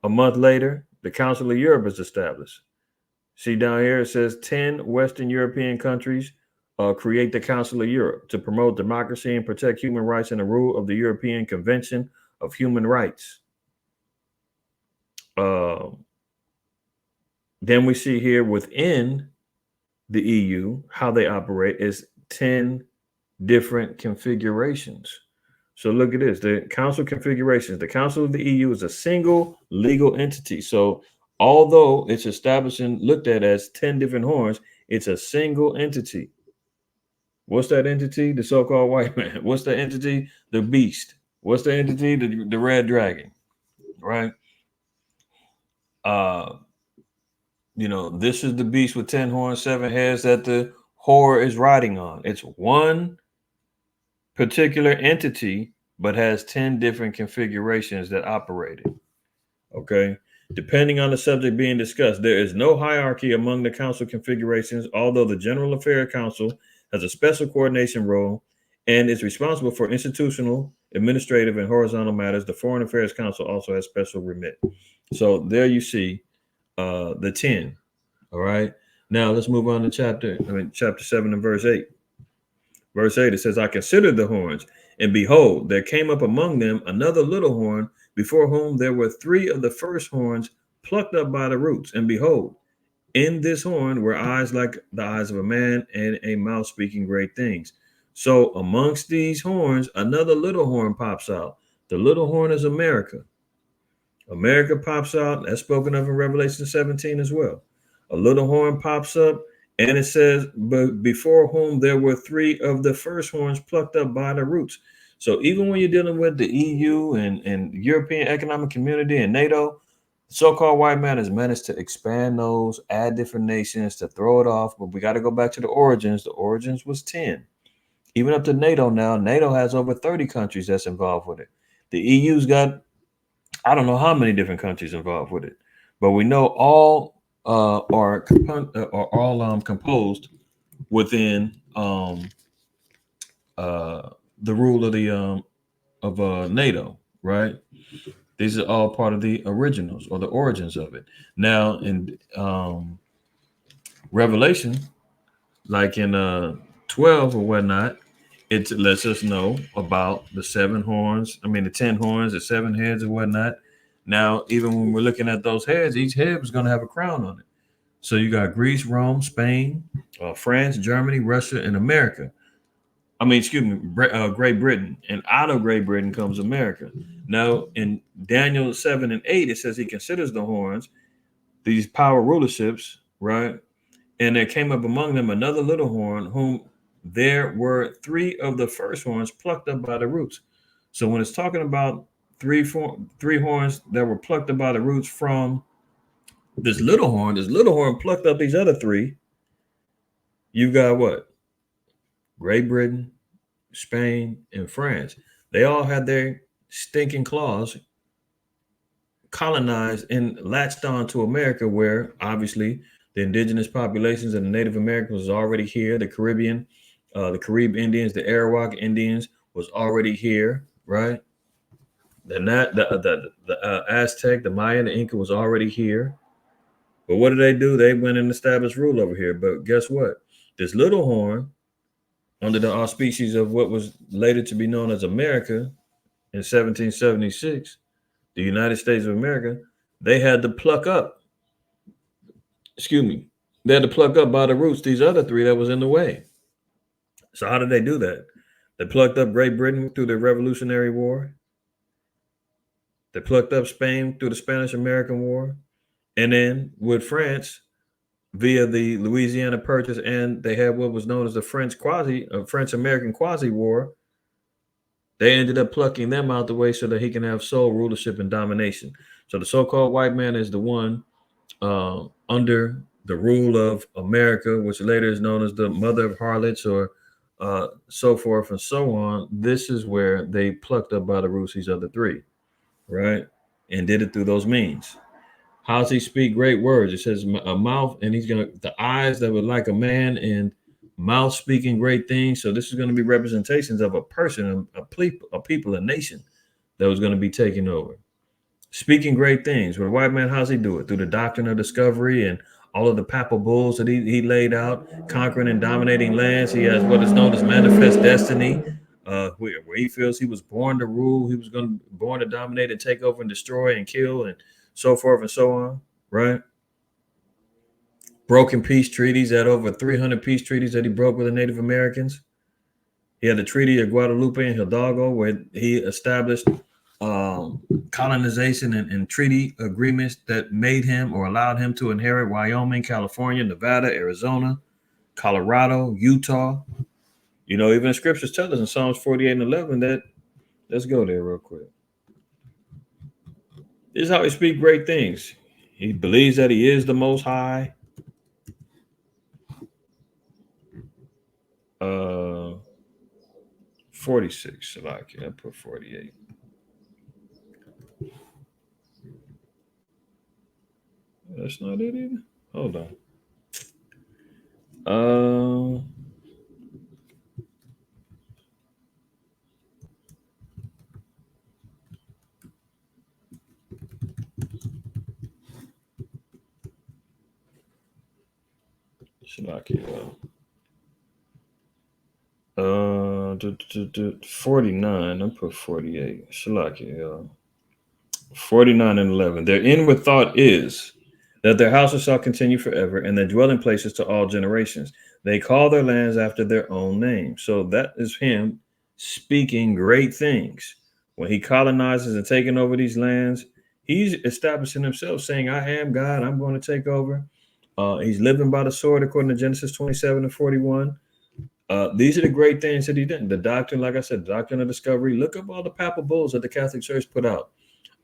a month later, the Council of Europe is established. See down here, it says 10 Western European countries create the Council of Europe to promote democracy and protect human rights and the rule of the European Convention of Human Rights. Then we see here within the EU, how they operate is 10 different configurations. So look at this, the council configurations. The Council of the EU is a single legal entity. So although it's established and looked at as 10 different horns, it's a single entity. What's that entity? The so-called white man. What's the entity? The beast. What's the entity? The red dragon, right? This is the beast with 10 horns, 7 heads that the whore is riding on. It's one particular entity, but has 10 different configurations that operate it. Okay. Depending on the subject being discussed, there is no hierarchy among the council configurations, although the General Affairs Council has a special coordination role and is responsible for institutional, administrative, and horizontal matters. The Foreign Affairs Council also has special remit. So there you see the 10. All right. Now let's move on to chapter 7 and verse 8. Verse 8, it says, I considered the horns, and behold, there came up among them another little horn, before whom there were three of the first horns plucked up by the roots. And behold, in this horn were eyes like the eyes of a man, and a mouth speaking great things. So amongst these horns, another little horn pops out. The little horn is America. America pops out. That's spoken of in Revelation 17 as well. A little horn pops up, and it says, but before whom there were three of the first horns plucked up by the roots. So even when you're dealing with the EU and European Economic Community and NATO, the so-called white man has managed to expand those, add different nations to throw it off. But we got to go back to the origins. The origins was 10. Even up to NATO now, NATO has over 30 countries that's involved with it. The EU's got I don't know how many different countries involved with it, but we know all are all composed within the rule of the NATO, right? These are all part of the originals or the origins of it. Now, in Revelation, like in 12 or whatnot, it lets us know about the seven horns. I mean, the 10 horns, the seven heads, and whatnot. Now, even when we're looking at those heads, each head was going to have a crown on it. So you got Greece, Rome, Spain, France, Germany, Russia, and America. I mean, excuse me, Great Britain. And out of Great Britain comes America. Now, in Daniel 7 and 8, it says he considers the horns, these power rulerships, right? And there came up among them another little horn, whom there were three of the first horns plucked up by the roots. So when it's talking about three horns that were plucked up by the roots from this little horn plucked up these other three. You've got what? Great Britain, Spain, and France. They all had their stinking claws colonized and latched on to America, where obviously the indigenous populations and the Native Americans was already here. The Carib Indians, the Arawak Indians was already here, right? The Aztec, the Maya, the Inca was already here. But what did they do? They went and established rule over here. But guess what? This little horn, under the auspices of what was later to be known as America in 1776, the United States of America, they had to pluck up, excuse me, they had to pluck up by the roots these other three that was in the way. So how did they do that? They plucked up Great Britain through the Revolutionary War. They plucked up Spain through the Spanish American War. And then with France, via the Louisiana Purchase, and they had what was known as the French American quasi war. They ended up plucking them out the way so that he can have sole rulership and domination. So the so-called white man is the one under the rule of America, which later is known as the mother of harlots, or so forth and so on. This is where they plucked up by the roots these other three, right? And did it through those means. How does he speak great words? It says a mouth, and he's gonna the eyes that were like a man, and mouth speaking great things. So this is going to be representations of a person, a people, a nation that was going to be taken over, speaking great things. With a white man, how's he do it? Through the doctrine of discovery and all of the papal bulls that he laid out, conquering and dominating lands. He has what is known as manifest destiny, where he feels he was born to rule. He was born to dominate and take over and destroy and kill and so forth and so on, right? Broken peace treaties, at over 300 peace treaties that he broke with the Native Americans. He had the Treaty of Guadalupe and Hidalgo, where he established colonization and treaty agreements that made him or allowed him to inherit Wyoming, California, Nevada, Arizona, Colorado, Utah. You know, even the scriptures tell us in Psalms 48 and 11 that, let's go there real quick. This is how he speaks great things. He believes that he is the Most High. 46, Salaki. I put 48. That's not it either. Hold on. Shalakia. 49. I put 48. Shalakia. 49 and 11. Their inward thought is that their houses shall continue forever, and their dwelling places to all generations. They call their lands after their own name. So that is him speaking great things. When he colonizes and taking over these lands, he's establishing himself, saying, I am God, I'm going to take over. He's living by the sword, according to Genesis 27 and 41. These are the great things that he did. The doctrine, like I said, the doctrine of discovery. Look up all the papal bulls that the Catholic Church put out,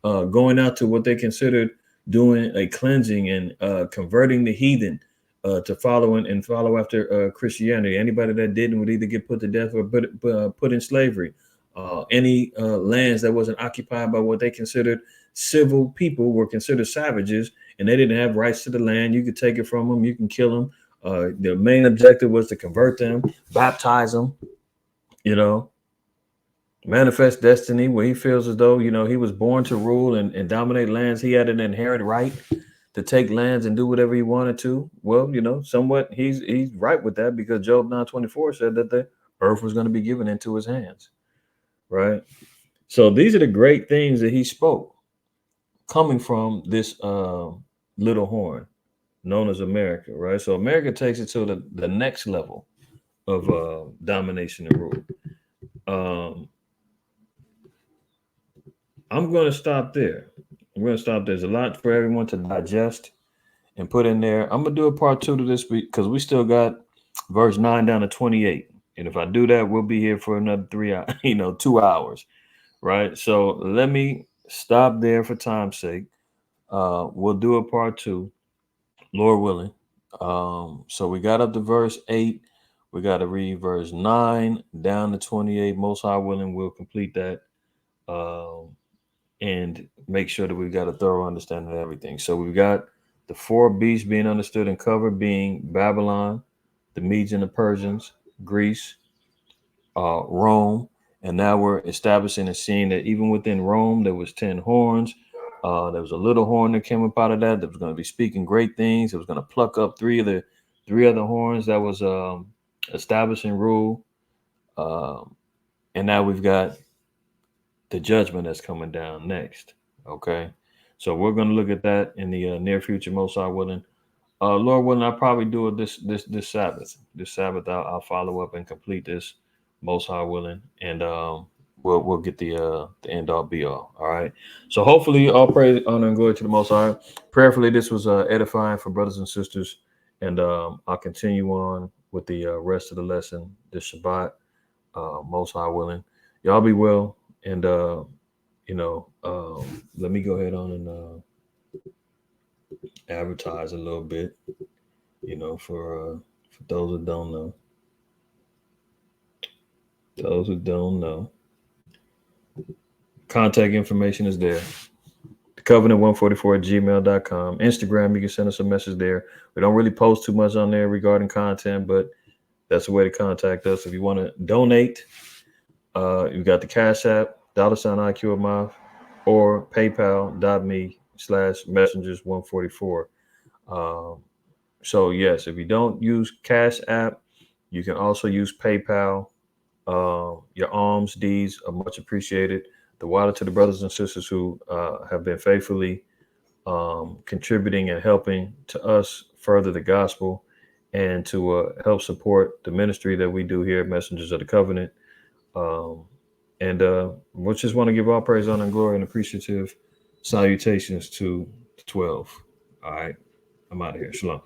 going out to what they considered doing a cleansing and converting the heathen to follow and follow after Christianity. Anybody that didn't would either get put to death or put in slavery. Any lands that wasn't occupied by what they considered civil people were considered savages, and they didn't have rights to the land. You could take it from them, you can kill them. The main objective was to convert them, baptize them, you know, manifest destiny, where he feels as though, he was born to rule and dominate lands. He had an inherent right to take lands and do whatever he wanted to. Well, somewhat he's right with that, because Job 9:24 said that the earth was going to be given into his hands, right? So these are the great things that he spoke, coming from this little horn known as America, right? So America takes it to the next level of domination and rule. I'm going to stop there. There's a lot for everyone to digest and put in there. I'm going to do a part 2 to this week, because we still got verse 9 down to 28. And if I do that, we'll be here for another 2 hours, right? So let me stop there for time's sake. We'll do a part 2, Lord willing. So we got up to verse 8. We got to read verse 9 down to 28. Most High willing, we'll complete that. And make sure that we've got a thorough understanding of everything. So we've got the 4 beasts being understood and covered, being Babylon, the Medes and the Persians, Greece, Rome. And now we're establishing and seeing that even within Rome, there was 10 horns. There was a little horn that came up out of that was going to be speaking great things. It was going to pluck up three other horns that was establishing rule. And now we've got the judgment that's coming down next. Okay, so we're going to look at that in the near future, most High willing. Lord willing, I'll probably do it this Sabbath. This Sabbath, I'll follow up and complete this, most High willing, and we'll get the end all be all. All right. So hopefully, all praise, honor, and glory to the Most High. Prayerfully, this was edifying for brothers and sisters, and I'll continue on with the rest of the lesson this Shabbat, most High willing. Y'all be well. And let me go ahead on and advertise a little bit, for those who don't know. Contact information is there. Covenant144@gmail.com. Instagram, you can send us a message there. We don't really post too much on there regarding content, but that's a way to contact us. If you want to donate, you've got the Cash App, $ IQAhmath, or paypal.me/messengers144. So yes, if you don't use Cash App, you can also use PayPal. Your alms deeds are much appreciated. The water to the brothers and sisters who have been faithfully contributing and helping to us further the gospel and to help support the ministry that we do here at Messengers of the Covenant. And we just want to give all praise, honor, and glory and appreciative salutations to the 12. All right. I'm out of here. Shalom.